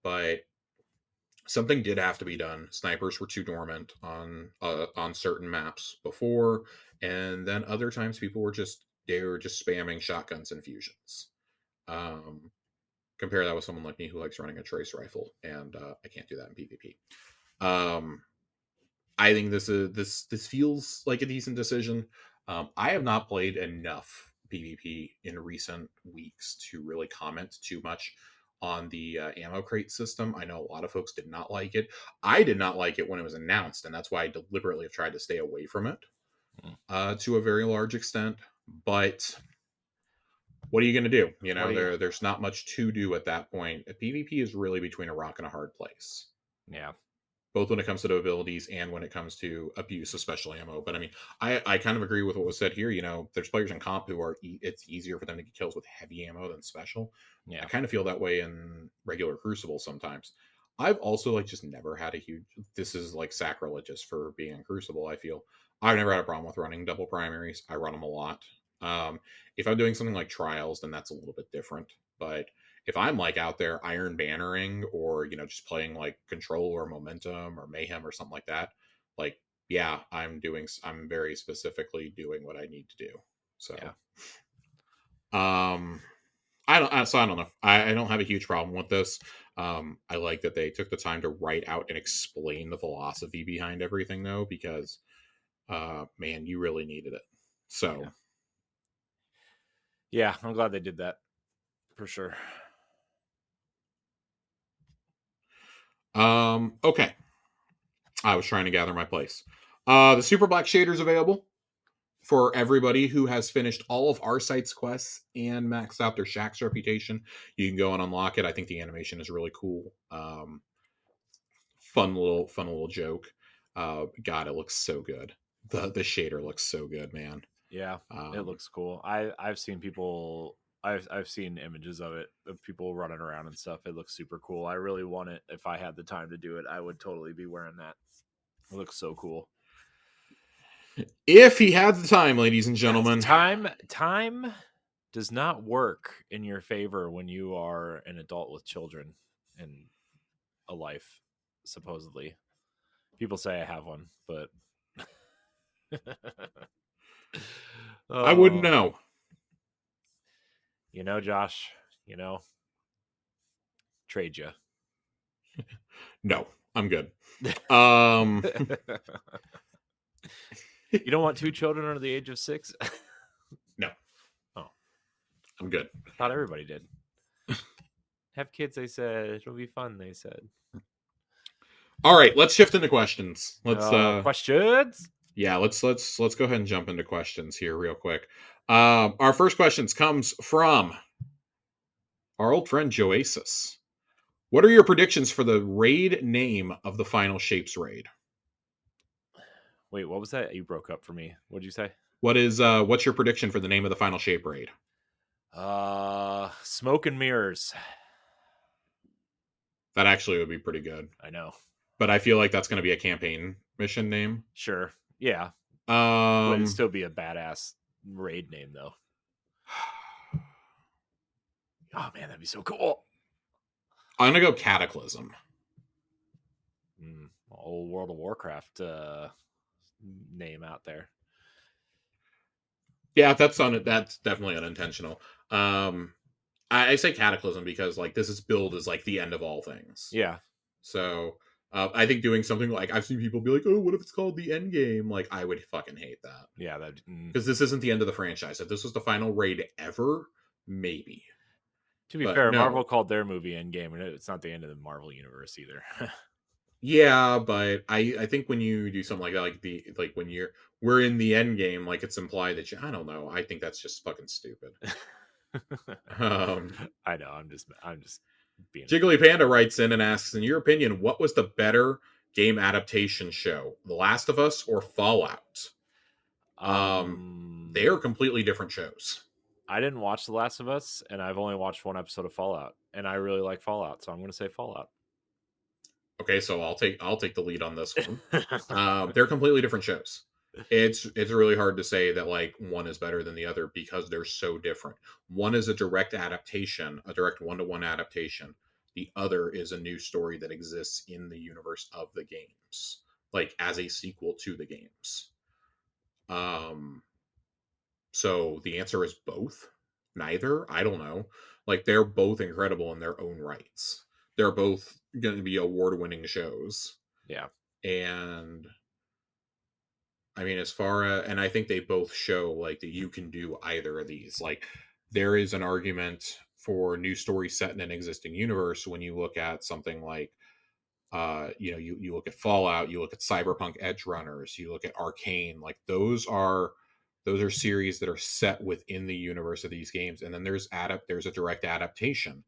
But something did have to be done. Snipers were too dormant on certain maps before, and then other times people were just spamming shotguns and fusions. Compare that with someone like me who likes running a trace rifle, and I can't do that in PvP. I think this feels like a decent decision. I have not played enough PvP in recent weeks to really comment too much on the ammo crate system. I know a lot of folks did not like it. I did not like it when it was announced, and that's why I deliberately have tried to stay away from it to a very large extent. But what are you going to do? You know, there's not much to do at that point. PvP is really between a rock and a hard place. Yeah. Both when it comes to abilities and when it comes to abuse of special ammo. But I mean, I kind of agree with what was said here. You know, there's players in comp who are, it's easier for them to get kills with heavy ammo than special. Yeah. I kind of feel that way in regular Crucible sometimes. I've also like just never had a huge, this is like sacrilegious for being in Crucible, I feel. I've never had a problem with running double primaries. I run them a lot. If I'm doing something like trials, then that's a little bit different. But if I'm like out there Iron Bannering or, you know, just playing like Control or Momentum or Mayhem or something like that, like, yeah, I'm very specifically doing what I need to do. So, yeah. I don't know. I don't have a huge problem with this. I like that they took the time to write out and explain the philosophy behind everything though, because, man, you really needed it. So, yeah, I'm glad they did that for sure. Okay. I was trying to gather my place. The Super Black Shader's available for everybody who has finished all of our site's quests and maxed out their Shack's reputation. You can go and unlock it. I think the animation is really cool. Fun little joke. God, it looks so good. The shader looks so good, man. Yeah, it looks cool. I've seen people. I've seen images of it, of people running around and stuff. It looks super cool. I really want it. If I had the time to do it, I would totally be wearing that. It looks so cool. If he had the time, ladies and gentlemen. Time does not work in your favor when you are an adult with children and a life, supposedly. People say I have one, but I wouldn't know. You know, Josh, trade you. No, I'm good. You don't want 2 children under the age of 6? No. Oh. I'm good. I thought everybody did. Have kids, they said. It'll be fun, they said. All right, let's shift into questions. Let's questions? Yeah, let's go ahead and jump into questions here real quick. Our first questions comes from our old friend Joasis. What are your predictions for the raid name of the Final Shapes raid? Wait, what was that? You broke up for me. What did you say? What's your prediction for the name of the Final Shape raid? Smoke and Mirrors. That actually would be pretty good. I know. But I feel like that's going to be a campaign mission name. Sure. Yeah. But it'd still be a badass raid name, though. Oh, man, that'd be so cool. I'm going to go Cataclysm. Old World of Warcraft name out there. Yeah, that's definitely unintentional. I say Cataclysm because like this is billed as like the end of all things. Yeah. So I think doing something like I've seen people be like, oh, what if it's called the End Game? Like I would fucking hate that. Yeah, because this isn't the end of the franchise. If this was the final raid ever, maybe. To be fair, no. Marvel called their movie Endgame, and it's not the end of the Marvel universe either. Yeah, but I think when you do something like that, like when we're in the end game, like it's implied that I don't know. I think that's just fucking stupid. I know. I'm just being. Jiggly Panda writes in and asks, in your opinion, what was the better game adaptation show, The Last of Us or Fallout? They are completely different shows. I didn't watch The Last of Us, and I've only watched one episode of Fallout, and I really like Fallout, so I'm going to say Fallout. Okay, so I'll take the lead on this one. They're completely different shows. It's really hard to say that like one is better than the other because they're so different. One is a direct adaptation, a direct one-to-one adaptation. The other is a new story that exists in the universe of the games, like as a sequel to the games. So the answer is both. Neither. I don't know. Like they're both incredible in their own rights. They're both going to be award-winning shows. Yeah. And I mean, and I think they both show like that you can do either of these. Like there is an argument for new stories set in an existing universe, when you look at something like you look at Fallout, you look at Cyberpunk Edge Runners, you look at Arcane, like those are series that are set within the universe of these games. And then there's a direct adaptation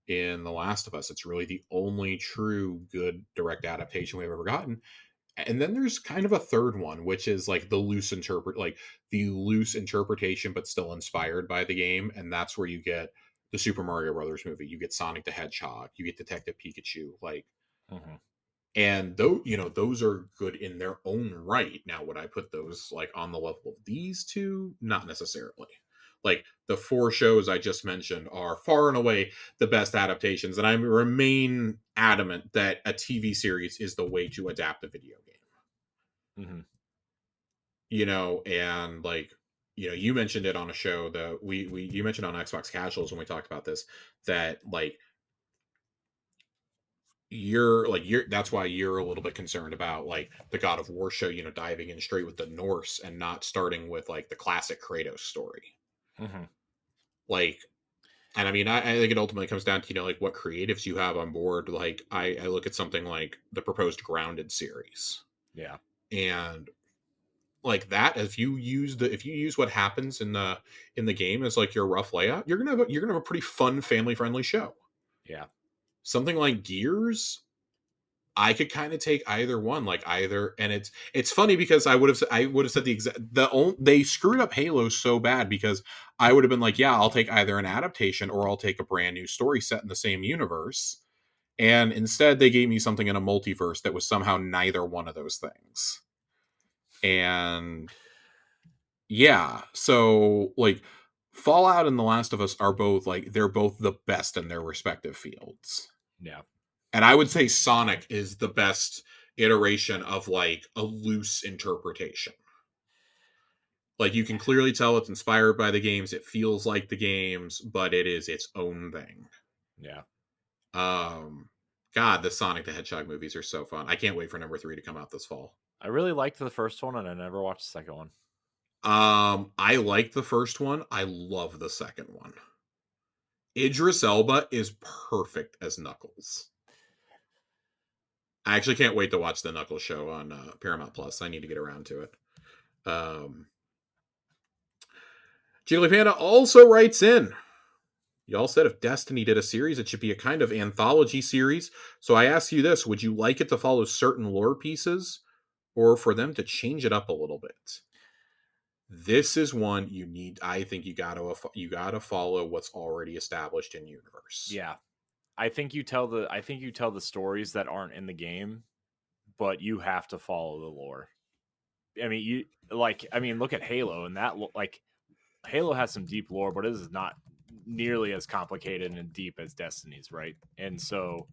in The Last of Us. It's really the only true good direct adaptation we've ever gotten. And then there's kind of a third one, which is like the loose interpretation, but still inspired by the game. And that's where you get the Super Mario Brothers movie. You get Sonic the Hedgehog. You get Detective Pikachu. Like, Mm-hmm. and though those are good in their own right. Now, would I put those like on the level of these two? Not necessarily. Like the four shows I just mentioned are far and away the best adaptations, and I remain adamant that a TV series is the way to adapt a video game. Mm-hmm. And like you mentioned it on a show that you mentioned on Xbox Casuals when we talked about this, that like you're that's why you're a little bit concerned about like the God of War show, diving in straight with the Norse and not starting with like the classic Kratos story. Mm-hmm. Like, and I mean, I think it ultimately comes down to like what creatives you have on board. Like I look at something like the proposed Grounded series, Yeah. and like that, if you use what happens in the game as like your rough layout, you're gonna have a pretty fun family friendly show. Yeah. Something like Gears, I could kind of take either one, like either, and it's funny because I would have said they screwed up Halo so bad, because I would have been like, yeah, I'll take either an adaptation or I'll take a brand new story set in the same universe, and instead they gave me something in a multiverse that was somehow neither one of those things. And yeah, so like Fallout and The Last of Us are both like they're both the best in their respective fields. Yeah. And I would say Sonic is the best iteration of like a loose interpretation. Like you can clearly tell it's inspired by the games, it feels like the games, but it is its own thing. Yeah. Um God, the Sonic the Hedgehog movies are so fun. I can't wait for number 3 to come out this fall. I really liked the first one, and I never watched the second one. I like the first one. I love the second one. Idris Elba is perfect as Knuckles. I actually can't wait to watch the Knuckles show on Paramount Plus. I need to get around to it. Jiggly Panda also writes in. Y'all said if Destiny did a series, it should be a kind of anthology series. So I ask you this: would you like it to follow certain lore pieces, or for them to change it up a little bit? This is one you need. I think you gotta follow what's already established in universe. Yeah. I think you tell the stories that aren't in the game, but you have to follow the lore. I mean, look at Halo, and that like Halo has some deep lore, but it is not nearly as complicated and deep as Destiny's, right? And so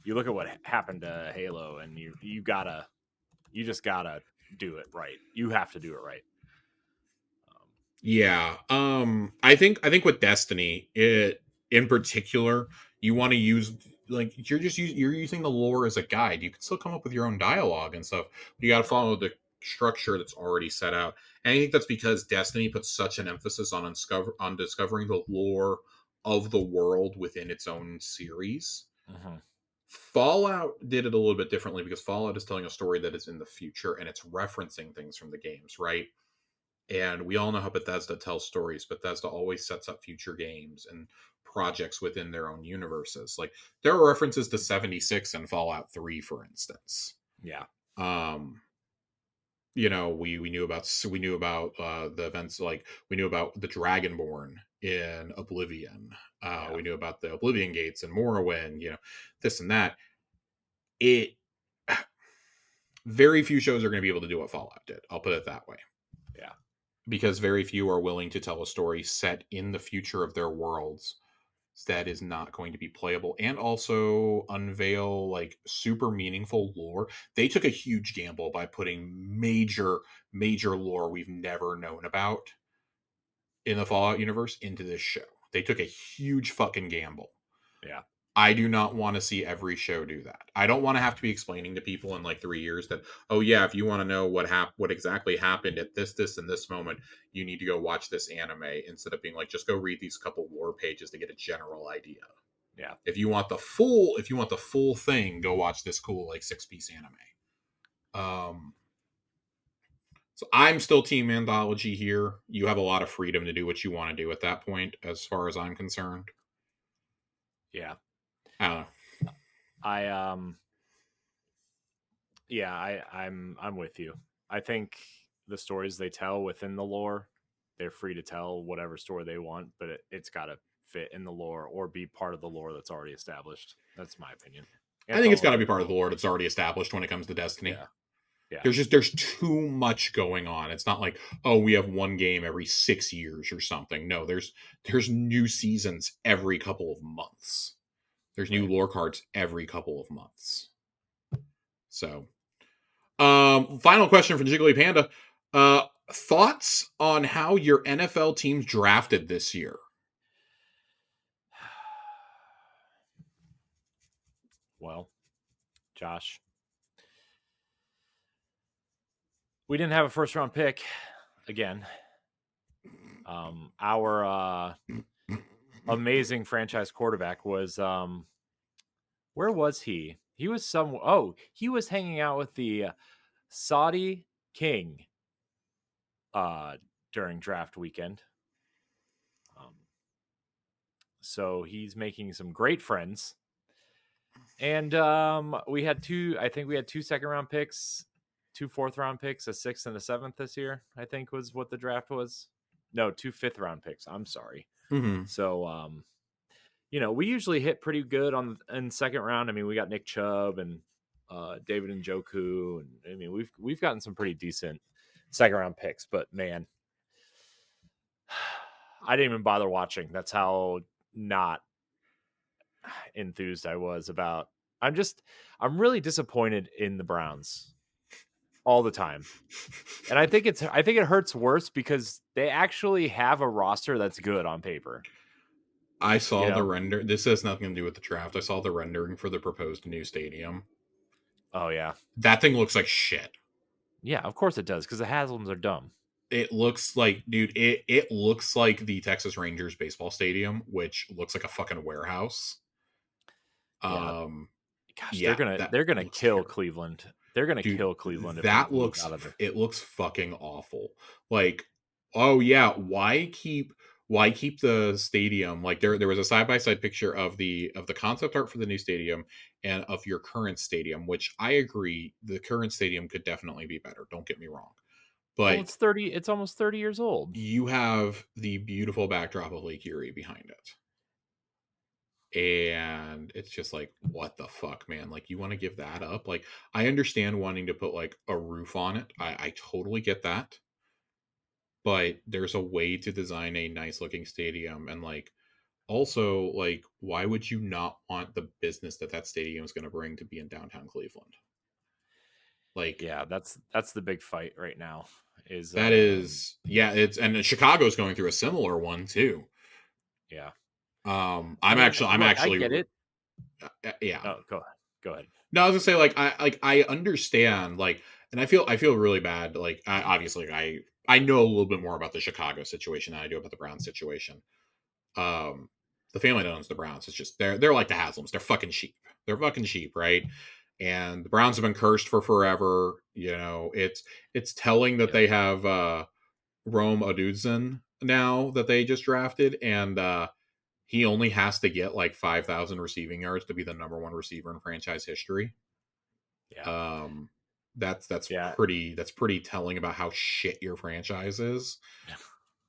you look at what happened to Halo, and you just gotta do it right. You have to do it right. Yeah. I think with Destiny, it in particular, you want to use like you're using the lore as a guide. You can still come up with your own dialogue and stuff, but you got to follow the structure that's already set out. And I think that's because Destiny puts such an emphasis on discovering the lore of the world within its own series. Mm-hmm. Fallout did it a little bit differently, because Fallout is telling a story that is in the future and it's referencing things from the games, right? And we all know how Bethesda tells stories. Bethesda always sets up future games and projects within their own universes. Like there are references to 76 and Fallout 3, for instance. Yeah. We knew about the events, like we knew about the Dragonborn in Oblivion. We knew about the Oblivion Gates in Morrowind, this and that. It very few shows are going to be able to do what Fallout did. I'll put it that way. Yeah. Because very few are willing to tell a story set in the future of their worlds that is not going to be playable, and also unveil like super meaningful lore. They took a huge gamble by putting major lore we've never known about in the Fallout universe into this show. They took a huge fucking gamble. Yeah. I do not want to see every show do that. I don't want to have to be explaining to people in like 3 years that, oh yeah, if you want to know what exactly happened at this, and this moment, you need to go watch this anime instead of being like, just go read these couple lore pages to get a general idea. Yeah. If you want the full thing, go watch this cool like 6-piece anime. So I'm still team anthology here. You have a lot of freedom to do what you want to do at that point, as far as I'm concerned. Yeah. I don't know. I yeah, I'm with you. I think the stories they tell within the lore, they're free to tell whatever story they want, but it's got to fit in the lore or be part of the lore that's already established. That's my opinion. I think it's got to Anthology, be part of the lore that's already established when it comes to Destiny. yeah, yeah, There's too much going on. It's not like, oh, we have one game every 6 years or something. No, there's new seasons every couple of months. There's new right. lore cards every couple of months. So, final question from Jiggly Panda. Thoughts on how your NFL teams drafted this year? Well, Josh, we didn't have a first round pick again. Our amazing franchise quarterback was where was he? He was he was hanging out with the Saudi king during draft weekend. So he's making some great friends. And we had two second round picks, 2 fourth round picks, a 6th and a 7th this year, I think was what the draft was. No, 2 fifth round picks. I'm sorry. Mm-hmm. So we usually hit pretty good in second round. I mean, we got Nick Chubb and David Njoku, and I mean we've gotten some pretty decent second round picks, but man, I didn't even bother watching. That's how not enthused I was about. I'm really disappointed in the Browns all the time. And I think it hurts worse because they actually have a roster that's good on paper. I saw the render. This has nothing to do with the draft. I saw the rendering for the proposed new stadium. Oh yeah. That thing looks like shit. Yeah, of course it does, because the Haslams are dumb. It looks like, dude, it looks like the Texas Rangers baseball stadium, which looks like a fucking warehouse. Yeah. Gosh, yeah, they're gonna kill terrible. Cleveland. They're gonna Dude, kill Cleveland if that they move looks out of there. it looks fucking awful. Like, oh yeah, why keep the stadium? Like there was a side-by-side picture of the concept art for the new stadium and of your current stadium, which I agree the current stadium could definitely be better. Don't get me wrong. Well, But it's almost 30 years old. you have the beautiful backdrop of Lake Erie behind it. And it's just like, what the fuck, man? Like, you want to give that up? Like, I understand wanting to put like a roof on it. I totally get that. But there's a way to design a nice looking stadium. And like, also, like, why would you not want the business that stadium is going to bring to be in downtown Cleveland? Like, Yeah, that's the big fight right now. that is, yeah, and Chicago's going through a similar one too. Yeah. I'm I actually, get it. Yeah. No, go ahead. No, I was gonna say, like, I understand, like, and I feel really bad. Like, obviously, I know a little bit more about the Chicago situation than I do about the Browns situation. The family that owns the Browns, it's just they're like the Haslams. They're fucking sheep. They're fucking sheep, right? And the Browns have been cursed for forever. You know, it's telling that they have Rome Odudson now that they just drafted, and he only has to get like 5,000 receiving yards to be the number one receiver in franchise history. Yeah. That's Yeah. pretty telling about how shit your franchise is.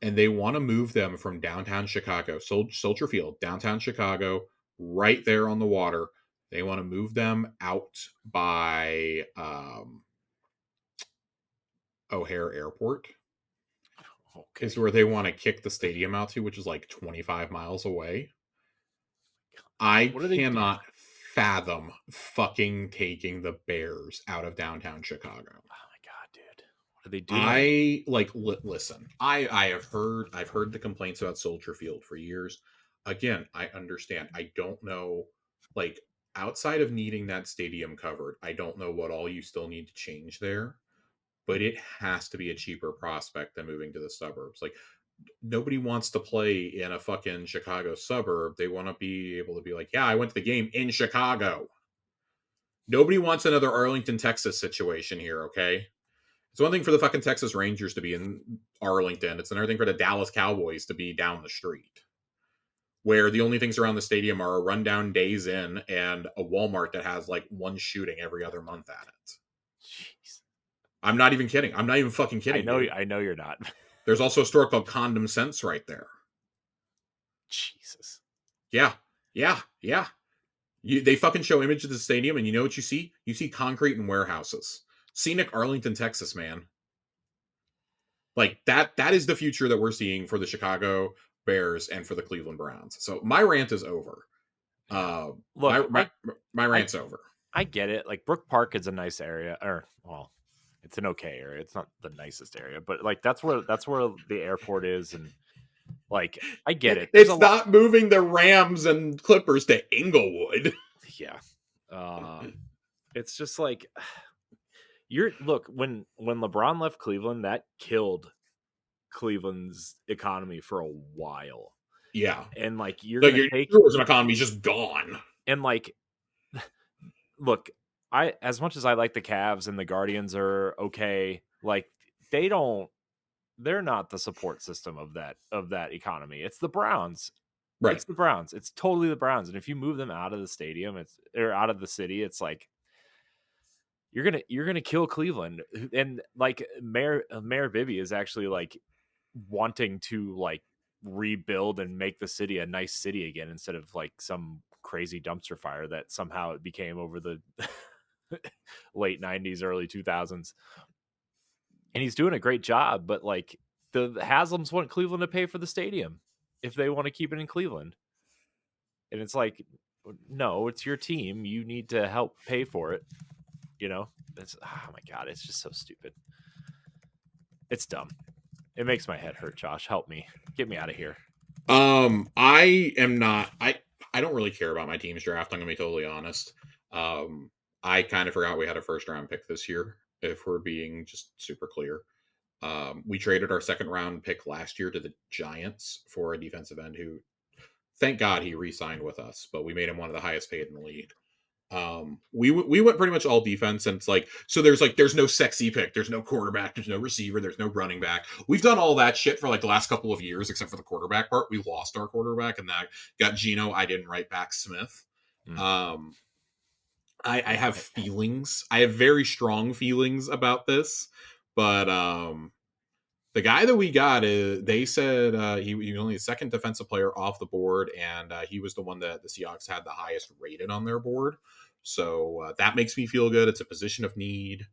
And they want to move them from downtown Chicago, Soldier Field, downtown Chicago, right there on the water. They want to move them out by O'Hare Airport. Okay. Is where they want to kick the stadium out to, which is like 25 miles away. I What are they doing? cannot fathom fucking taking the Bears out of downtown Chicago. Oh my god, dude! What are they doing? Listen. I've heard the complaints about Soldier Field for years. Again, I understand. I don't know Like, outside of needing that stadium covered, I don't know what all you still need to change there, but it has to be a cheaper prospect than moving to the suburbs. Like, nobody wants to play in a fucking Chicago suburb. They want to be able to be like, yeah, I went to the game in Chicago. Nobody wants another Arlington, Texas situation here, okay? It's one thing for the fucking Texas Rangers to be in Arlington. It's another thing for the Dallas Cowboys to be down the street, where the only things around the stadium are a rundown Days Inn and a Walmart that has like one shooting every other month at it. Jeez. I'm not even kidding. I'm not even fucking kidding. Dude. I know you're not. There's also a store called Condom Sense right there. Jesus. Yeah. They fucking show images of the stadium, and you know what you see? You see concrete and warehouses. Scenic Arlington, Texas, man. Like that is the future that we're seeing for the Chicago Bears and for the Cleveland Browns. So my rant is over. Look, my rant's over. I get it. Like, Brook Park is a nice area, or well, it's an okay area. It's not the nicest area, but like that's where the airport is, and like I get it. It's not moving the Rams and Clippers to Inglewood. Yeah. It's just like when LeBron left Cleveland, that killed Cleveland's economy for a while. Yeah. And like your tourism economy is just gone. And like, look, as much as I like the Cavs and the Guardians are okay, like they're not the support system of that economy. It's the Browns. Right. It's the Browns. It's totally the Browns. And if you move them out of the stadium, or out of the city, it's like you're gonna kill Cleveland. And like Mayor Bibby is actually like wanting to like rebuild and make the city a nice city again, instead of like some crazy dumpster fire that somehow it became over the late 90s, early 2000s. And he's doing a great job, but like the Haslams want Cleveland to pay for the stadium if they want to keep it in Cleveland. And it's like, no, it's your team. You need to help pay for it. You know, oh my God, it's just so stupid. It's dumb. It makes my head hurt, Josh. Help me. Get me out of here. I am not. I don't really care about my team's draft. I'm gonna be totally honest. I kind of forgot we had a first round pick this year, if we're being just super clear. We traded our second round pick last year to the Giants for a defensive end who, thank God, he re-signed with us, but we made him one of the highest paid in the league. We went pretty much all defense, and it's like, so there's no sexy pick, there's no quarterback, there's no receiver, there's no running back. We've done all that shit for like the last couple of years, except for the quarterback part. We lost our quarterback, and that got Geno. I didn't write back Smith. I have feelings. I have very strong feelings about this, but the guy that we got, they said he was only the second defensive player off the board, and he was the one that the Seahawks had the highest rated on their board. So that makes me feel good. It's a position of need.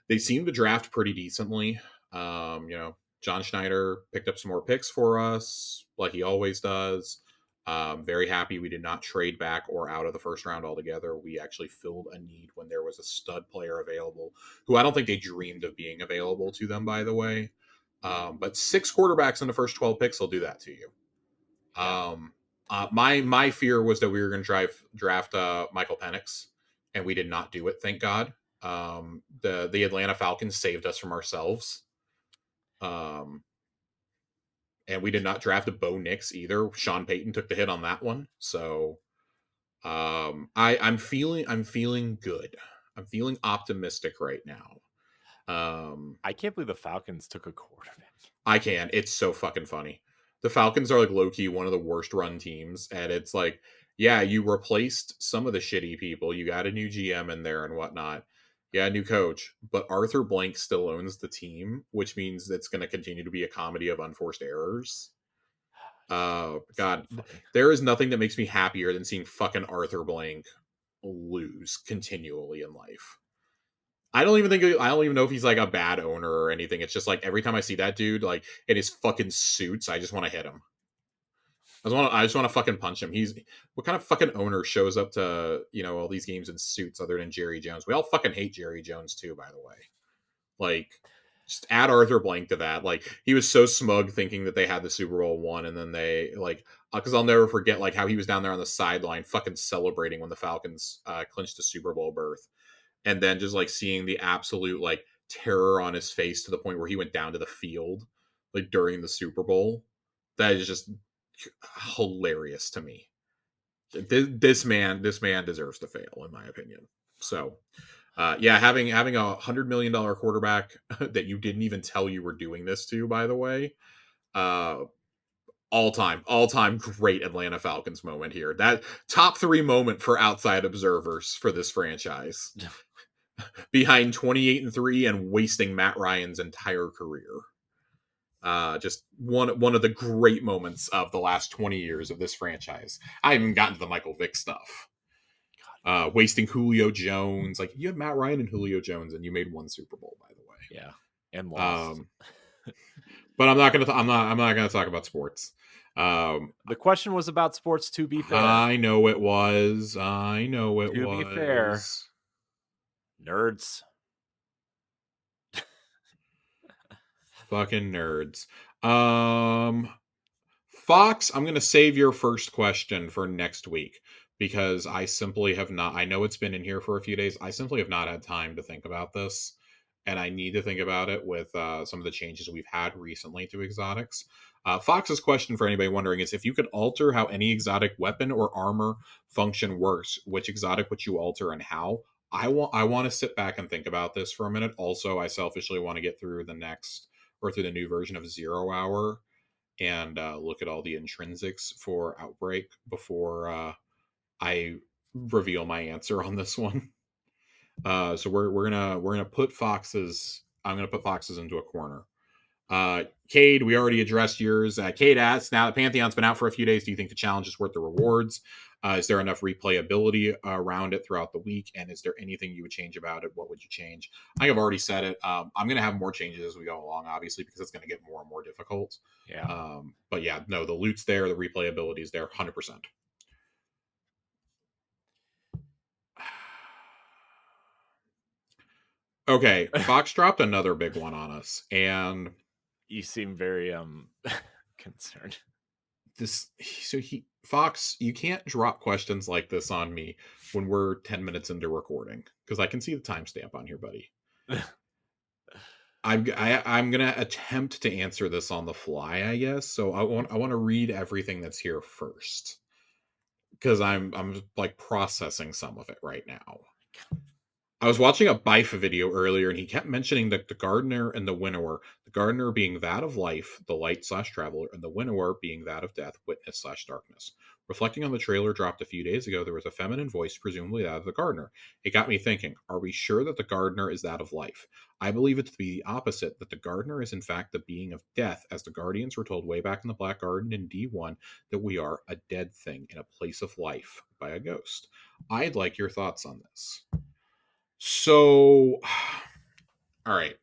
They seem to draft pretty decently. John Schneider picked up some more picks for us, like he always does. Very happy we did not trade back or out of the first round altogether. We actually filled a need when there was a stud player available, who I don't think they dreamed of being available to them, by the way. But 6 quarterbacks in the first 12 picks will do that to you. My fear was that we were going to draft Michael Penix, and we did not do it. Thank God. The Atlanta Falcons saved us from ourselves. And we did not draft a Bo Nix either. Sean Payton took the hit on that one. So I'm feeling good. I'm feeling optimistic right now. I can't believe the Falcons took a quarterback. I can. It's so fucking funny. The Falcons are like low-key one of the worst run teams, and it's like, yeah, you replaced some of the shitty people. You got a new GM in there and whatnot. Yeah, new coach, but Arthur Blank still owns the team, which means it's going to continue to be a comedy of unforced errors. God, there is nothing that makes me happier than seeing fucking Arthur Blank lose continually in life. I don't even know if he's like a bad owner or anything. It's just like every time I see that dude like in his fucking suits, I just want to hit him. I just want to fucking punch him. What kind of fucking owner shows up to, all these games in suits other than Jerry Jones? We all fucking hate Jerry Jones too, by the way. Like, Just add Arthur Blank to that. Like, he was so smug thinking that they had the Super Bowl won, and then they like, because I'll never forget like how he was down there on the sideline, fucking celebrating when the Falcons clinched the Super Bowl berth, and then just like seeing the absolute like terror on his face to the point where he went down to the field like during the Super Bowl. That is just hilarious to me. This man deserves to fail, in my opinion. So, yeah, having $100 million quarterback that you didn't even tell you were doing this to, by the way, uh, all time great Atlanta Falcons moment here. That top three moment for outside observers for this franchise, behind 28-3 and wasting Matt Ryan's entire career. Just one of the great moments of the last 20 years of this franchise. I haven't gotten to the Michael Vick stuff. Wasting Julio Jones. Like, you had Matt Ryan and Julio Jones, and you made one Super Bowl, by the way. Yeah, and lost. But I'm not gonna talk about sports. The question was about sports. To be fair, I know it was. To be fair, nerds. Fucking nerds. Fox, I'm going to save your first question for next week because I simply have not. I know it's been in here for a few days. I simply have not had time to think about this. And I need to think about it with some of the changes we've had recently to exotics. Fox's question, for anybody wondering, is if you could alter how any exotic weapon or armor function works, which exotic would you alter and how? I want to sit back and think about this for a minute. Also, I selfishly want to get through through the new version of 0 Hour and look at all the intrinsics for Outbreak before I reveal my answer on this one. So we're gonna put foxes. I'm gonna put foxes into a corner. Cade, we already addressed yours. Cade asks, now that Pantheon's been out for a few days, do you think the challenge is worth the rewards? Is there enough replayability around it throughout the week? And is there anything you would change about it? What would you change? I think I've already said it. I'm going to have more changes as we go along, obviously, because it's going to get more and more difficult. Yeah. But yeah, no, the loot's there. The replayability is there 100%. Okay, Fox dropped another big one on us, and you seem very concerned. Fox, you can't drop questions like this on me when we're 10 minutes into recording because I can see the timestamp on here, buddy. I'm gonna attempt to answer this on the fly, I guess. So I want to read everything that's here first because I'm like processing some of it right now. I was watching a Bife video earlier, and he kept mentioning the gardener and the winnower. The gardener being that of life, the light/traveler, and the winnower being that of death, witness/darkness. Reflecting on the trailer dropped a few days ago, there was a feminine voice, presumably that of the gardener. It got me thinking, are we sure that the gardener is that of life? I believe it to be the opposite, that the gardener is in fact the being of death, as the Guardians were told way back in the Black Garden in D1 that we are a dead thing in a place of life by a ghost. I'd like your thoughts on this. So, all right.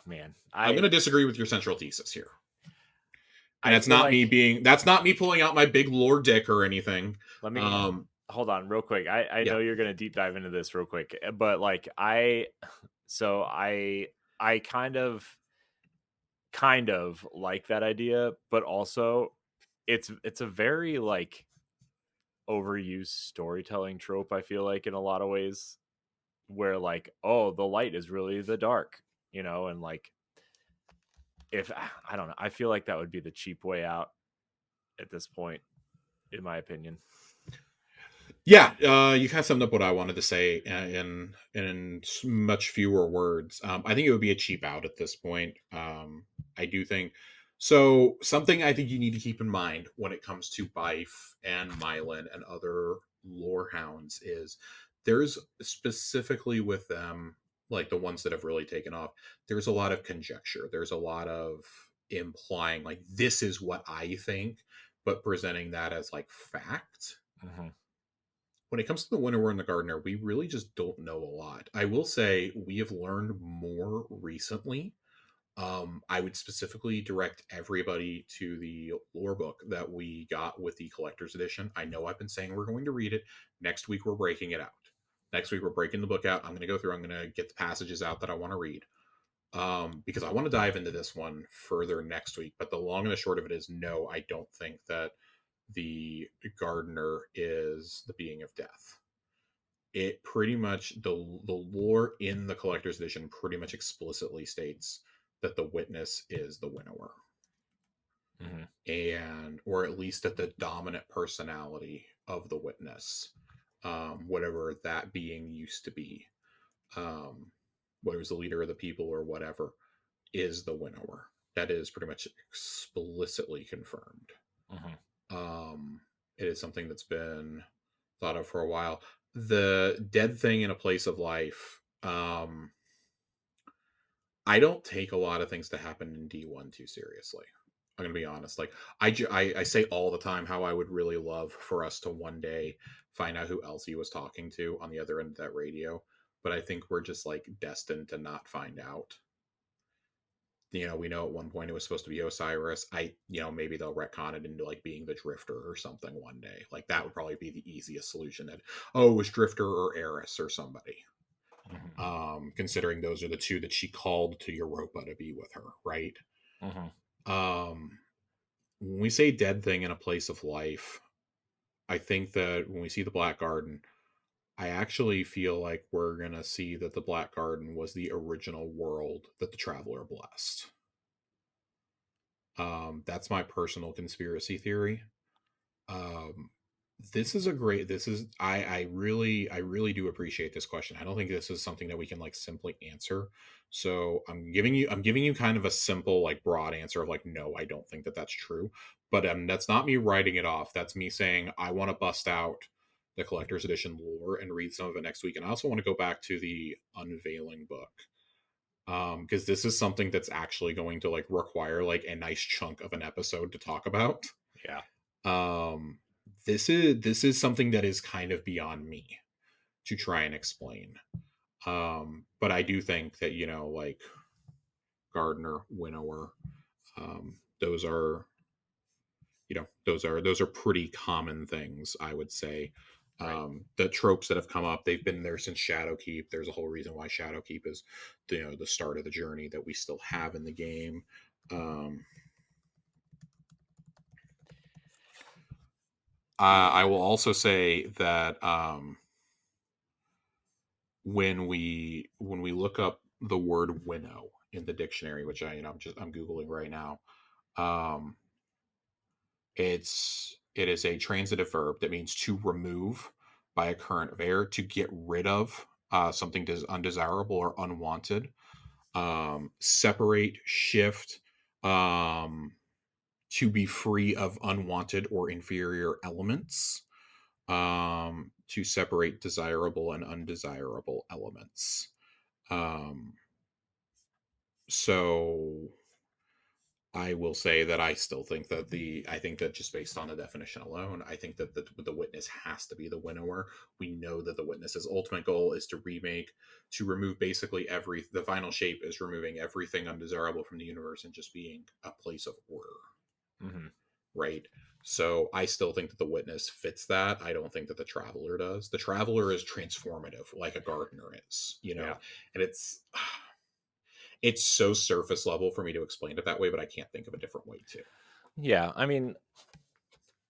Man, I'm going to disagree with your central thesis here. And that's not me pulling out my big lore dick or anything. Let me hold on real quick. I know you're going to deep dive into this real quick, but like I kind of like that idea, but also it's a very like overused storytelling trope, I feel like, in a lot of ways, where like, oh, the light is really the dark, and like, if I don't know, I feel like that would be the cheap way out at this point, in my opinion. Yeah, you kind of summed up what I wanted to say in much fewer words. I think it would be a cheap out at this point. I do think so. Something I think you need to keep in mind when it comes to Bife and Mylan and other lore hounds is there's specifically with them, like the ones that have really taken off, there's a lot of conjecture. There's a lot of implying like this is what I think, but presenting that as like fact. Mm-hmm. When it comes to the winnower and the gardener, we really just don't know a lot. I will say we have learned more recently. I would specifically direct everybody to the lore book that we got with the collector's edition. I know I've been saying we're going to read it. Next week, we're breaking it out. Next week, we're breaking the book out. I'm going to go through, I'm going to get the passages out that I want to read. Because I want to dive into this one further next week. But the long and the short of it is, no, I don't think that the gardener is the being of death. It pretty much, the lore in the collector's edition pretty much explicitly states that the witness is the winnower, Mm-hmm. and or at least that the dominant personality of the witness, whatever that being used to be, um, whether it's the leader of the people or whatever, is the winnower. That is pretty much explicitly confirmed. Mm-hmm. It is something that's been thought of for a while. The dead thing in a place of life. I don't take a lot of things that happen in D1 too seriously. I'm gonna be honest. Like I say all the time how I would really love for us to one day find out who Elsie was talking to on the other end of that radio, but I think we're just like destined to not find out. We know at one point it was supposed to be Osiris. Maybe they'll retcon it into like being the Drifter or something one day. Like that would probably be the easiest solution. That it was Drifter or Eris or somebody. Mm-hmm. Considering those are the two that she called to Europa to be with her, right? Mm-hmm. Um, when we say dead thing in a place of life, I think that when we see the Black Garden, I actually feel like we're gonna see that the Black Garden was the original world that the Traveler blessed. That's my personal conspiracy theory. Um, this is a great. This is I really do appreciate this question. I don't think this is something that we can like simply answer. So I'm giving you kind of a simple like broad answer of like no, I don't think that that's true. But that's not me writing it off. That's me saying I want to bust out the collector's edition lore and read some of it next week. And I also want to go back to the unveiling book, because this is something that's actually going to like require like a nice chunk of an episode to talk about. Yeah. um this is something that is kind of beyond me to try and explain. But I do think that like gardener, winnower, those are those are pretty common things, I would say. Right. The tropes that have come up, they've been there since Shadowkeep. There's a whole reason why Shadowkeep is the start of the journey that we still have in the game. um I will also say that when we look up the word winnow in the dictionary, which I'm googling right now, um, it is a transitive verb that means to remove by a current of air, to get rid of something undesirable or unwanted, separate, shift, um, to be free of unwanted or inferior elements, to separate desirable and undesirable elements. Um, so I will say that I think that just based on the definition alone, I think that the witness has to be the winnower. We know that the witness's ultimate goal is to remove basically the final shape is removing everything undesirable from the universe and just being a place of order, Mm-hmm. right? So I still think that the witness fits that. I don't think that the traveler does. The traveler is transformative, like a gardener is, Yeah. and it's so surface level for me to explain it that way, but I can't think of a different way too. Yeah. I mean,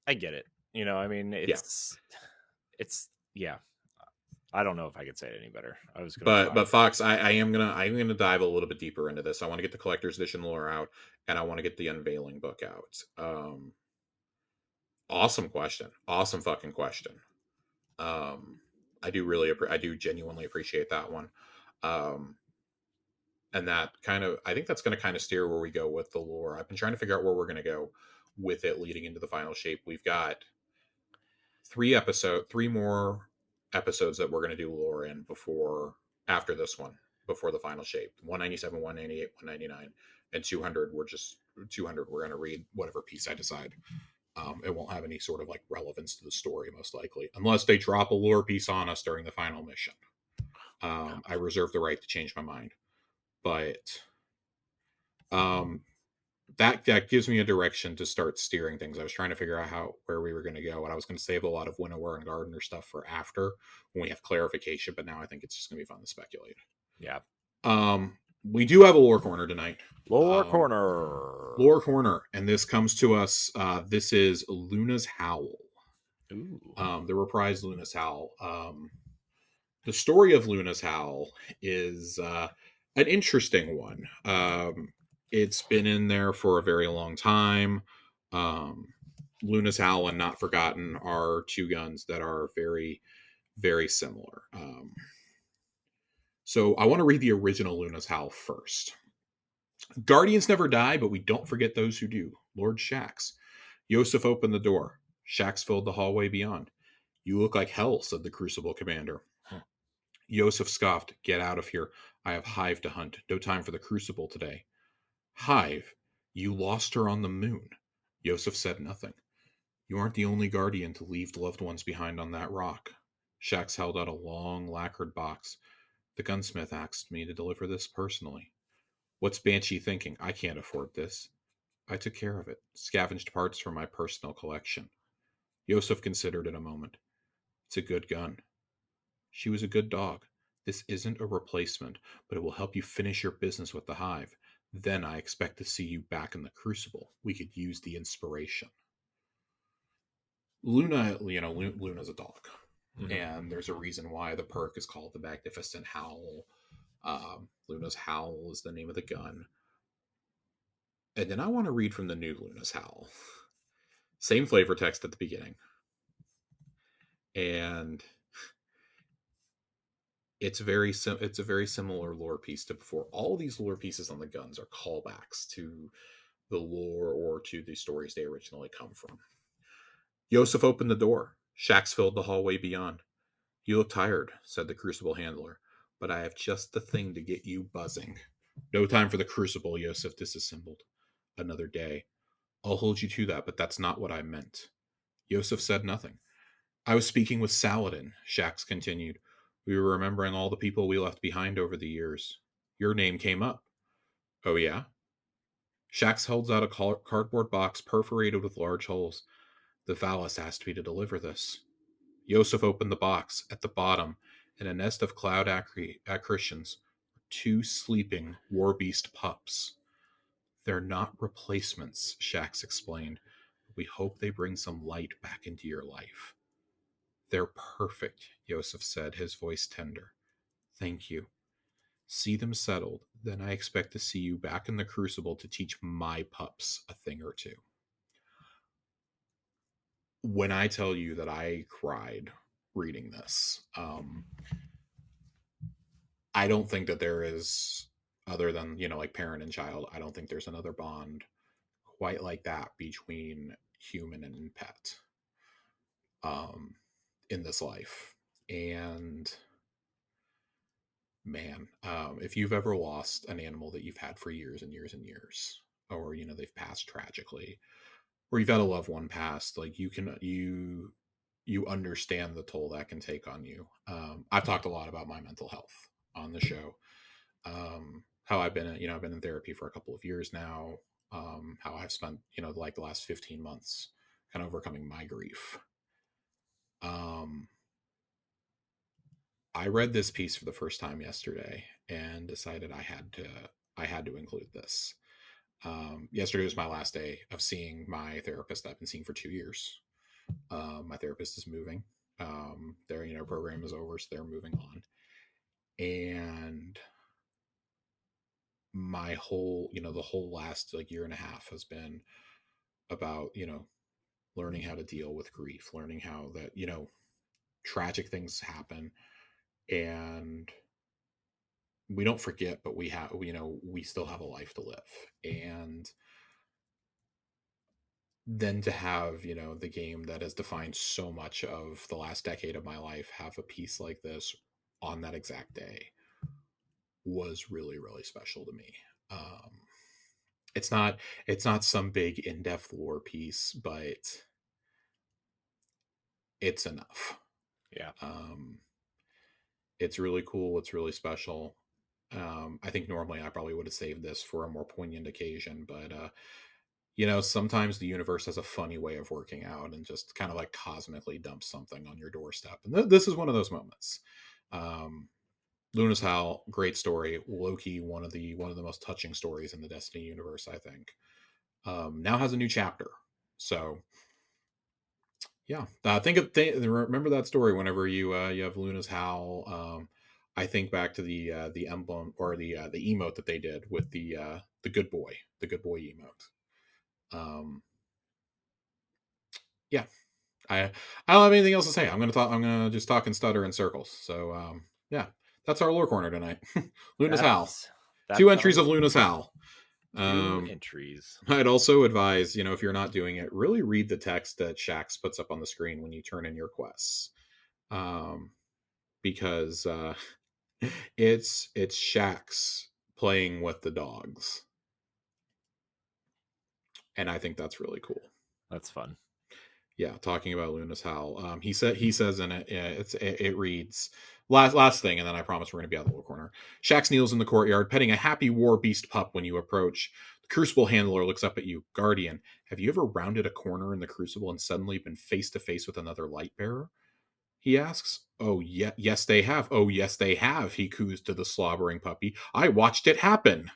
I get it. I mean, Yeah, it's yeah. I don't know if I could say it any better. I was gonna but try. Fox, I'm gonna dive a little bit deeper into this. I want to get the collector's edition lore out, and I want to get the unveiling book out. Awesome question, awesome fucking question. Um, I do genuinely appreciate that one. Um, and that I think that's going to kind of steer where we go with the lore. I've been trying to figure out where we're going to go with it leading into the final shape. We've got three more episodes that we're going to do lore in after this one, before the final shape. 197, 198, 199, and 200. 200. We're going to read whatever piece I decide. It won't have any sort of like relevance to the story, most likely, unless they drop a lore piece on us during the final mission. I reserve the right to change my mind, but um, that gives me a direction to start steering things. I was trying to figure out where we were going to go, and I was going to save a lot of winnower and gardener stuff for after when we have clarification. But now I think it's just going to be fun to speculate. Yeah. We do have a lore corner tonight. Lore Um, corner. lore corner, and this comes to us. This is Luna's Howl, Ooh. the reprised Luna's Howl. The story of Luna's Howl is an interesting one. It's been in there for a very long time. Um, Luna's Howl and Not Forgotten are two guns that are very, very similar. So I want to read the original Luna's Howl first. Guardians never die, but we don't forget those who do. Lord Shax. Yosef opened the door. Shax filled the hallway beyond. You look like hell, said the Crucible commander. Yosef scoffed. Get out of here. I have Hive to hunt. No time for the Crucible today. Hive? You lost her on the moon. Yosef said nothing. You aren't the only Guardian to leave loved ones behind on that rock. Shax held out a long, lacquered box. The gunsmith asked me to deliver this personally. What's Banshee thinking? I can't afford this. I took care of it, scavenged parts from my personal collection. Yosef considered it a moment. It's a good gun. She was a good dog. This isn't a replacement, but it will help you finish your business with the Hive. Then I expect to see you back in the Crucible. We could use the inspiration. Luna, Luna's a dog. Mhm. And there's a reason why the perk is called the Magnificent Howl. Luna's Howl is the name of the gun. And then I want to read from the new Luna's Howl. Same flavor text at the beginning. And it's a very similar lore piece to before. All these lore pieces on the guns are callbacks to the lore or to the stories they originally come from. Yosef opened the door. Shax filled the hallway beyond. You look tired, said the Crucible handler, but I have just the thing to get you buzzing. No time for the Crucible, Yosef disassembled. Another day. I'll hold you to that, but that's not what I meant. Yosef said nothing. I was speaking with Saladin, Shax continued. We were remembering all the people we left behind over the years. Your name came up. Oh, yeah? Shax holds out a cardboard box perforated with large holes. The Valis asked me to deliver this. Yosef opened the box. At the bottom, in a nest of cloud acritions, two sleeping war beast pups. They're not replacements, Shax explained. We hope they bring some light back into your life. They're perfect, Yosef said, his voice tender. Thank you. See them settled, then I expect to see you back in the Crucible to teach my pups a thing or two. When I tell you that I cried reading this, I don't think that there is, other than, like parent and child, I don't think there's another bond quite like that between human and pet um, in this life. And man, if you've ever lost an animal that you've had for years and years and years, or they've passed tragically, or you've had a loved one pass, like you understand the toll that can take on you. I've talked a lot about my mental health on the show. How I've been in therapy for a couple of years now. How I've spent like the last 15 months kind of overcoming my grief. Um, I read this piece for the first time yesterday and decided I had to include this. Yesterday was my last day of seeing my therapist that I've been seeing for 2 years. My therapist is moving. Their program is over, so they're moving on. And my whole the whole last like year and a half has been about learning how to deal with grief, learning how that tragic things happen, and we don't forget, but we still have a life to live. And then to have the game that has defined so much of the last decade of my life have a piece like this on that exact day was really, really special to me. um it's not some big in-depth lore piece, but it's enough. Yeah. um it's really cool, it's really special. I think normally I probably would have saved this for a more poignant occasion, but sometimes the universe has a funny way of working out and just kind of like cosmically dumps something on your doorstep. And this is one of those moments. Um, Luna's Howl, great story. Loki, one of the most touching stories in the Destiny universe, I think. Now has a new chapter. So yeah, remember that story whenever you have Luna's Howl. I think back to the emblem or the emote that they did with the good boy, emote. Yeah, I don't have anything else to say. I'm gonna just talk and stutter in circles. So yeah, that's our lore corner tonight. Luna's Howl. Two That's entries our of Luna's Howl. 2 entries. I'd also advise, if you're not doing it, really read the text that Shax puts up on the screen when you turn in your quests. Because it's Shax playing with the dogs. And I think that's really cool. That's fun. Yeah, talking about Luna's Howl. He says in it, it reads last thing, and then I promise we're going to be out of the little corner. Shax kneels in the courtyard, petting a happy war beast pup when you approach. The Crucible handler looks up at you. Guardian, have you ever rounded a corner in the Crucible and suddenly been face to face with another light bearer? He asks. Oh, yeah, yes, they have. Oh, yes, they have, he coos to the slobbering puppy. I watched it happen.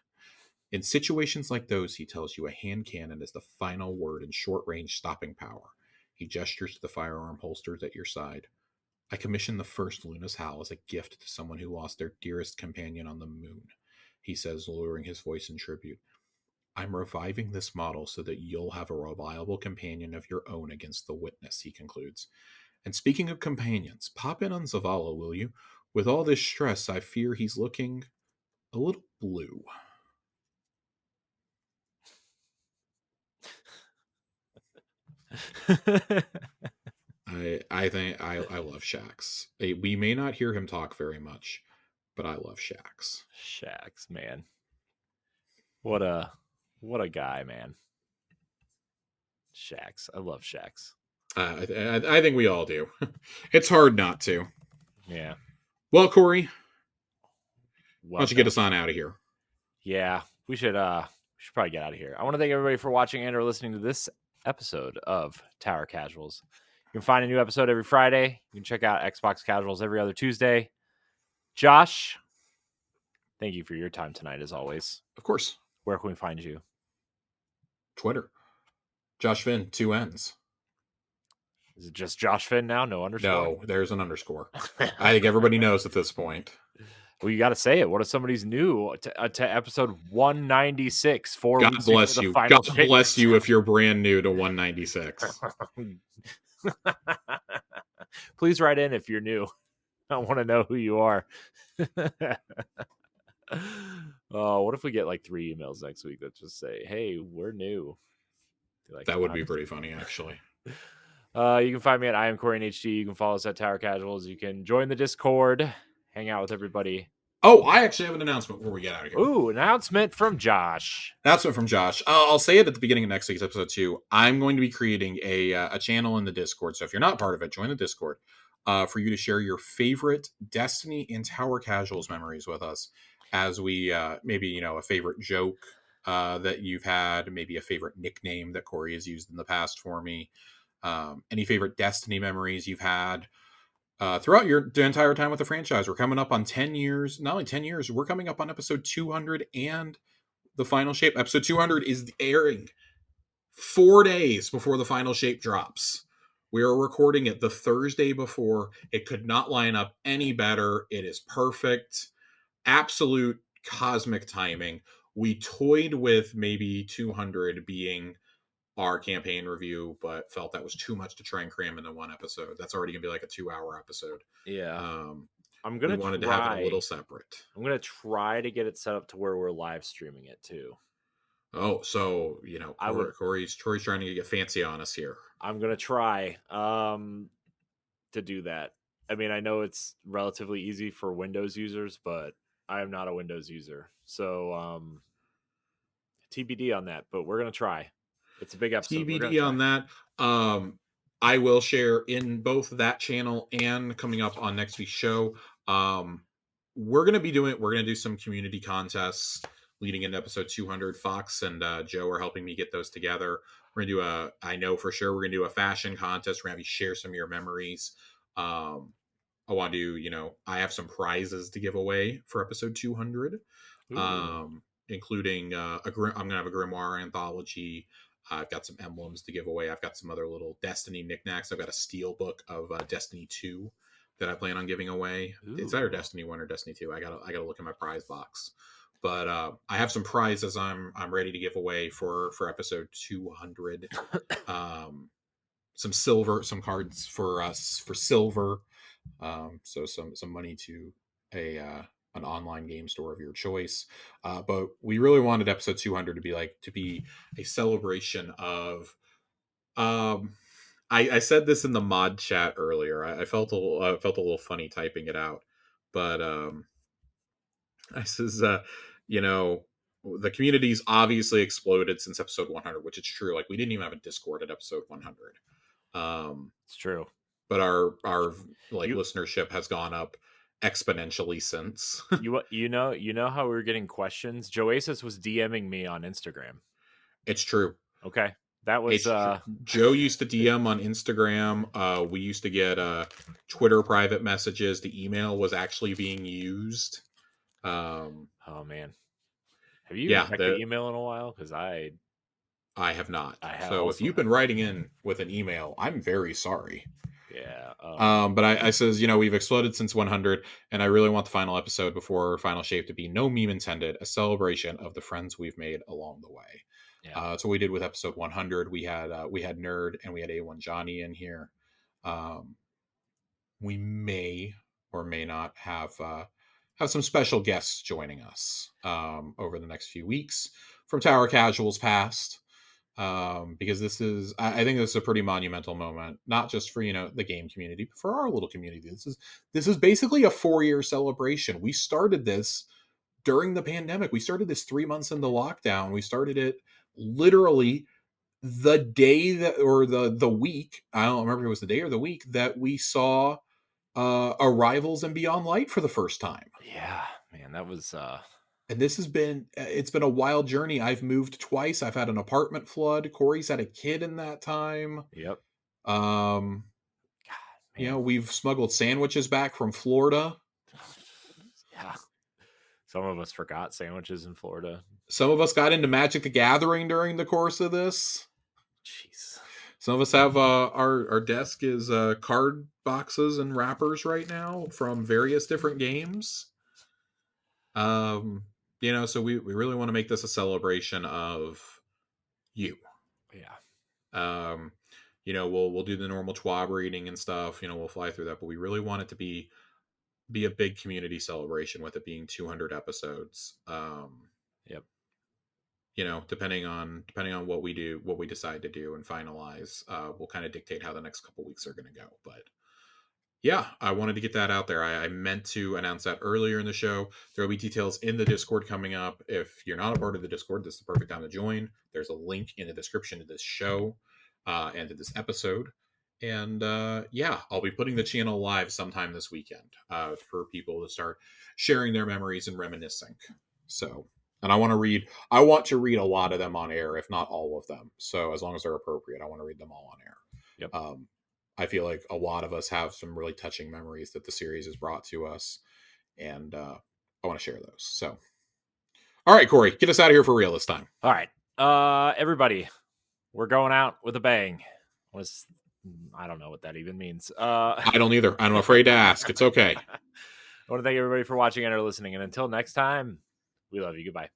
In situations like those, he tells you a hand cannon is the final word in short range stopping power. He gestures to the firearm holsters at your side. I commissioned the first Luna's Howl as a gift to someone who lost their dearest companion on the moon, he says, lowering his voice in tribute. I'm reviving this model so that you'll have a reliable companion of your own against the witness, he concludes. And speaking of companions, pop in on Zavala, will you? With all this stress, I fear he's looking a little blue. I think I love Shax. We may not hear him talk very much, but I love Shax. Shax, man. What a guy, man. Shax. I love Shax. I think we all do. It's hard not to. Yeah. Well, Corey, why Welcome. don't you get us on out of here? Yeah, we should probably get out of here. I want to thank everybody for watching and or listening to this episode of Tower Casuals. You can find a new episode every Friday. You can check out Xbox Casuals every other Tuesday. Josh, thank you for your time tonight, as always. Of course. Where can we find you? Twitter. Josh Finn, 2 N's. Is it just Josh Finn now? No underscore? No, there's an underscore. I think everybody knows at this point. Well, you got to say it. What if somebody's new to episode 196? God bless you. God bless you if you're brand new to 196. Please write in if you're new. I want to know who you are. Oh, what if we get like 3 emails next week that just say, "Hey, we're new"? Like, that would be pretty funny, actually. You can find me at I am Corey in HD. You can follow us at Tower Casuals. You can join the Discord, hang out with everybody. Oh, I actually have an announcement before we get out of here. Ooh, announcement from Josh. Announcement from Josh. I'll say it at the beginning of next week's episode too. I'm going to be creating a channel in the Discord. So if you're not part of it, join the Discord for you to share your favorite Destiny and Tower Casuals memories with us. As we maybe a favorite joke that you've had, maybe a favorite nickname that Corey has used in the past for me, any favorite Destiny memories you've had throughout the entire time with the franchise. We're coming up on 10 years. Not only 10 years, we're coming up on episode 200 and the final shape. Episode 200 is airing 4 days before the final shape drops. We are recording it the Thursday before. It could not line up any better. It is perfect. Absolute cosmic timing. We toyed with maybe 200 being our campaign review, but felt that was too much to try and cram into one episode. That's already gonna be like a 2-hour episode. Yeah. We wanted to have it a little separate. I'm gonna try to get it set up to where we're live streaming it too. Oh, so Corey's trying to get fancy on us here. I'm gonna try to do that. I mean, I know it's relatively easy for Windows users, but I am not a Windows user, so TBD on that. But we're gonna try. It's a big episode. TBD on that. I will share in both that channel and coming up on next week's show. We're gonna do some community contests leading into episode 200. Fox and Joe are helping me get those together. We're gonna do I know for sure we're gonna do a fashion contest. We're gonna have you share some of your memories. want to, I have some prizes to give away for episode 200, including I'm gonna have a grimoire anthology. I've got some emblems to give away. I've got some other little Destiny knickknacks. I've got a steel book of Destiny 2 that I plan on giving away. It's either Destiny 1 or Destiny 2. I gotta look in my prize box. But I have some prizes I'm ready to give away for episode 200. Some silver, some cards for us for silver. So some money to a an online game store of your choice. But we really wanted episode 200 to be a celebration of. I said this in the mod chat earlier. I felt a little funny typing it out, but I says the community's obviously exploded since episode 100, which is true. Like we didn't even have a Discord at episode 100. It's true. But our listenership has gone up exponentially since. you know how we were getting questions? Joasis was DMing me on Instagram. It's true. Okay. That was Joe used to DM on Instagram. We used to get Twitter private messages. The email was actually being used. Oh man. Have you checked the email in a while? Because I have not. So if you've been writing in with an email, I'm very sorry. Yeah. But I says, we've exploded since 100, and I really want the final episode before Final Shape to be, no meme intended, a celebration of the friends we've made along the way. Yeah. That's what we did with episode 100. We had Nerd and we had A1 Johnny in here. We may or may not have some special guests joining us over the next few weeks from Tower Casuals past. Because I think this is a pretty monumental moment, not just for the game community, but for our little community. This is basically a 4-year celebration. We started this during the pandemic. We started this 3 months into lockdown. We started it literally the day or the week. I don't remember if it was the day or the week that we saw Arrivals and Beyond Light for the first time. Yeah, man, that was. And this it's been a wild journey. I've moved twice. I've had an apartment flood. Corey's had a kid in that time. Yep. God, we've smuggled sandwiches back from Florida. Yeah. Some of us forgot sandwiches in Florida. Some of us got into Magic the Gathering during the course of this. Jeez. Some of us have our desk is card boxes and wrappers right now from various different games. So we really want to make this a celebration of you. Yeah. We'll do the normal TWAB reading and stuff. We'll fly through that, but we really want it to be a big community celebration with it being 200 episodes. Yep. Depending on what we decide to do and finalize, will kind of dictate how the next couple weeks are going to go. But yeah, I wanted to get that out there. I meant to announce that earlier in the show. There will be details in the Discord coming up. If you're not a part of the Discord, this is the perfect time to join. There's a link in the description to this show and to this episode. And I'll be putting the channel live sometime this weekend for people to start sharing their memories and reminiscing. So, and I want to read a lot of them on air, if not all of them. So as long as they're appropriate, I want to read them all on air. Yep. I feel like a lot of us have some really touching memories that the series has brought to us, and I want to share those. So, all right, Corey, get us out of here for real this time. All right, everybody, we're going out with a bang. I don't know what that even means. I don't either. I'm afraid to ask. It's okay. I want to thank everybody for watching and or listening, and until next time, we love you. Goodbye.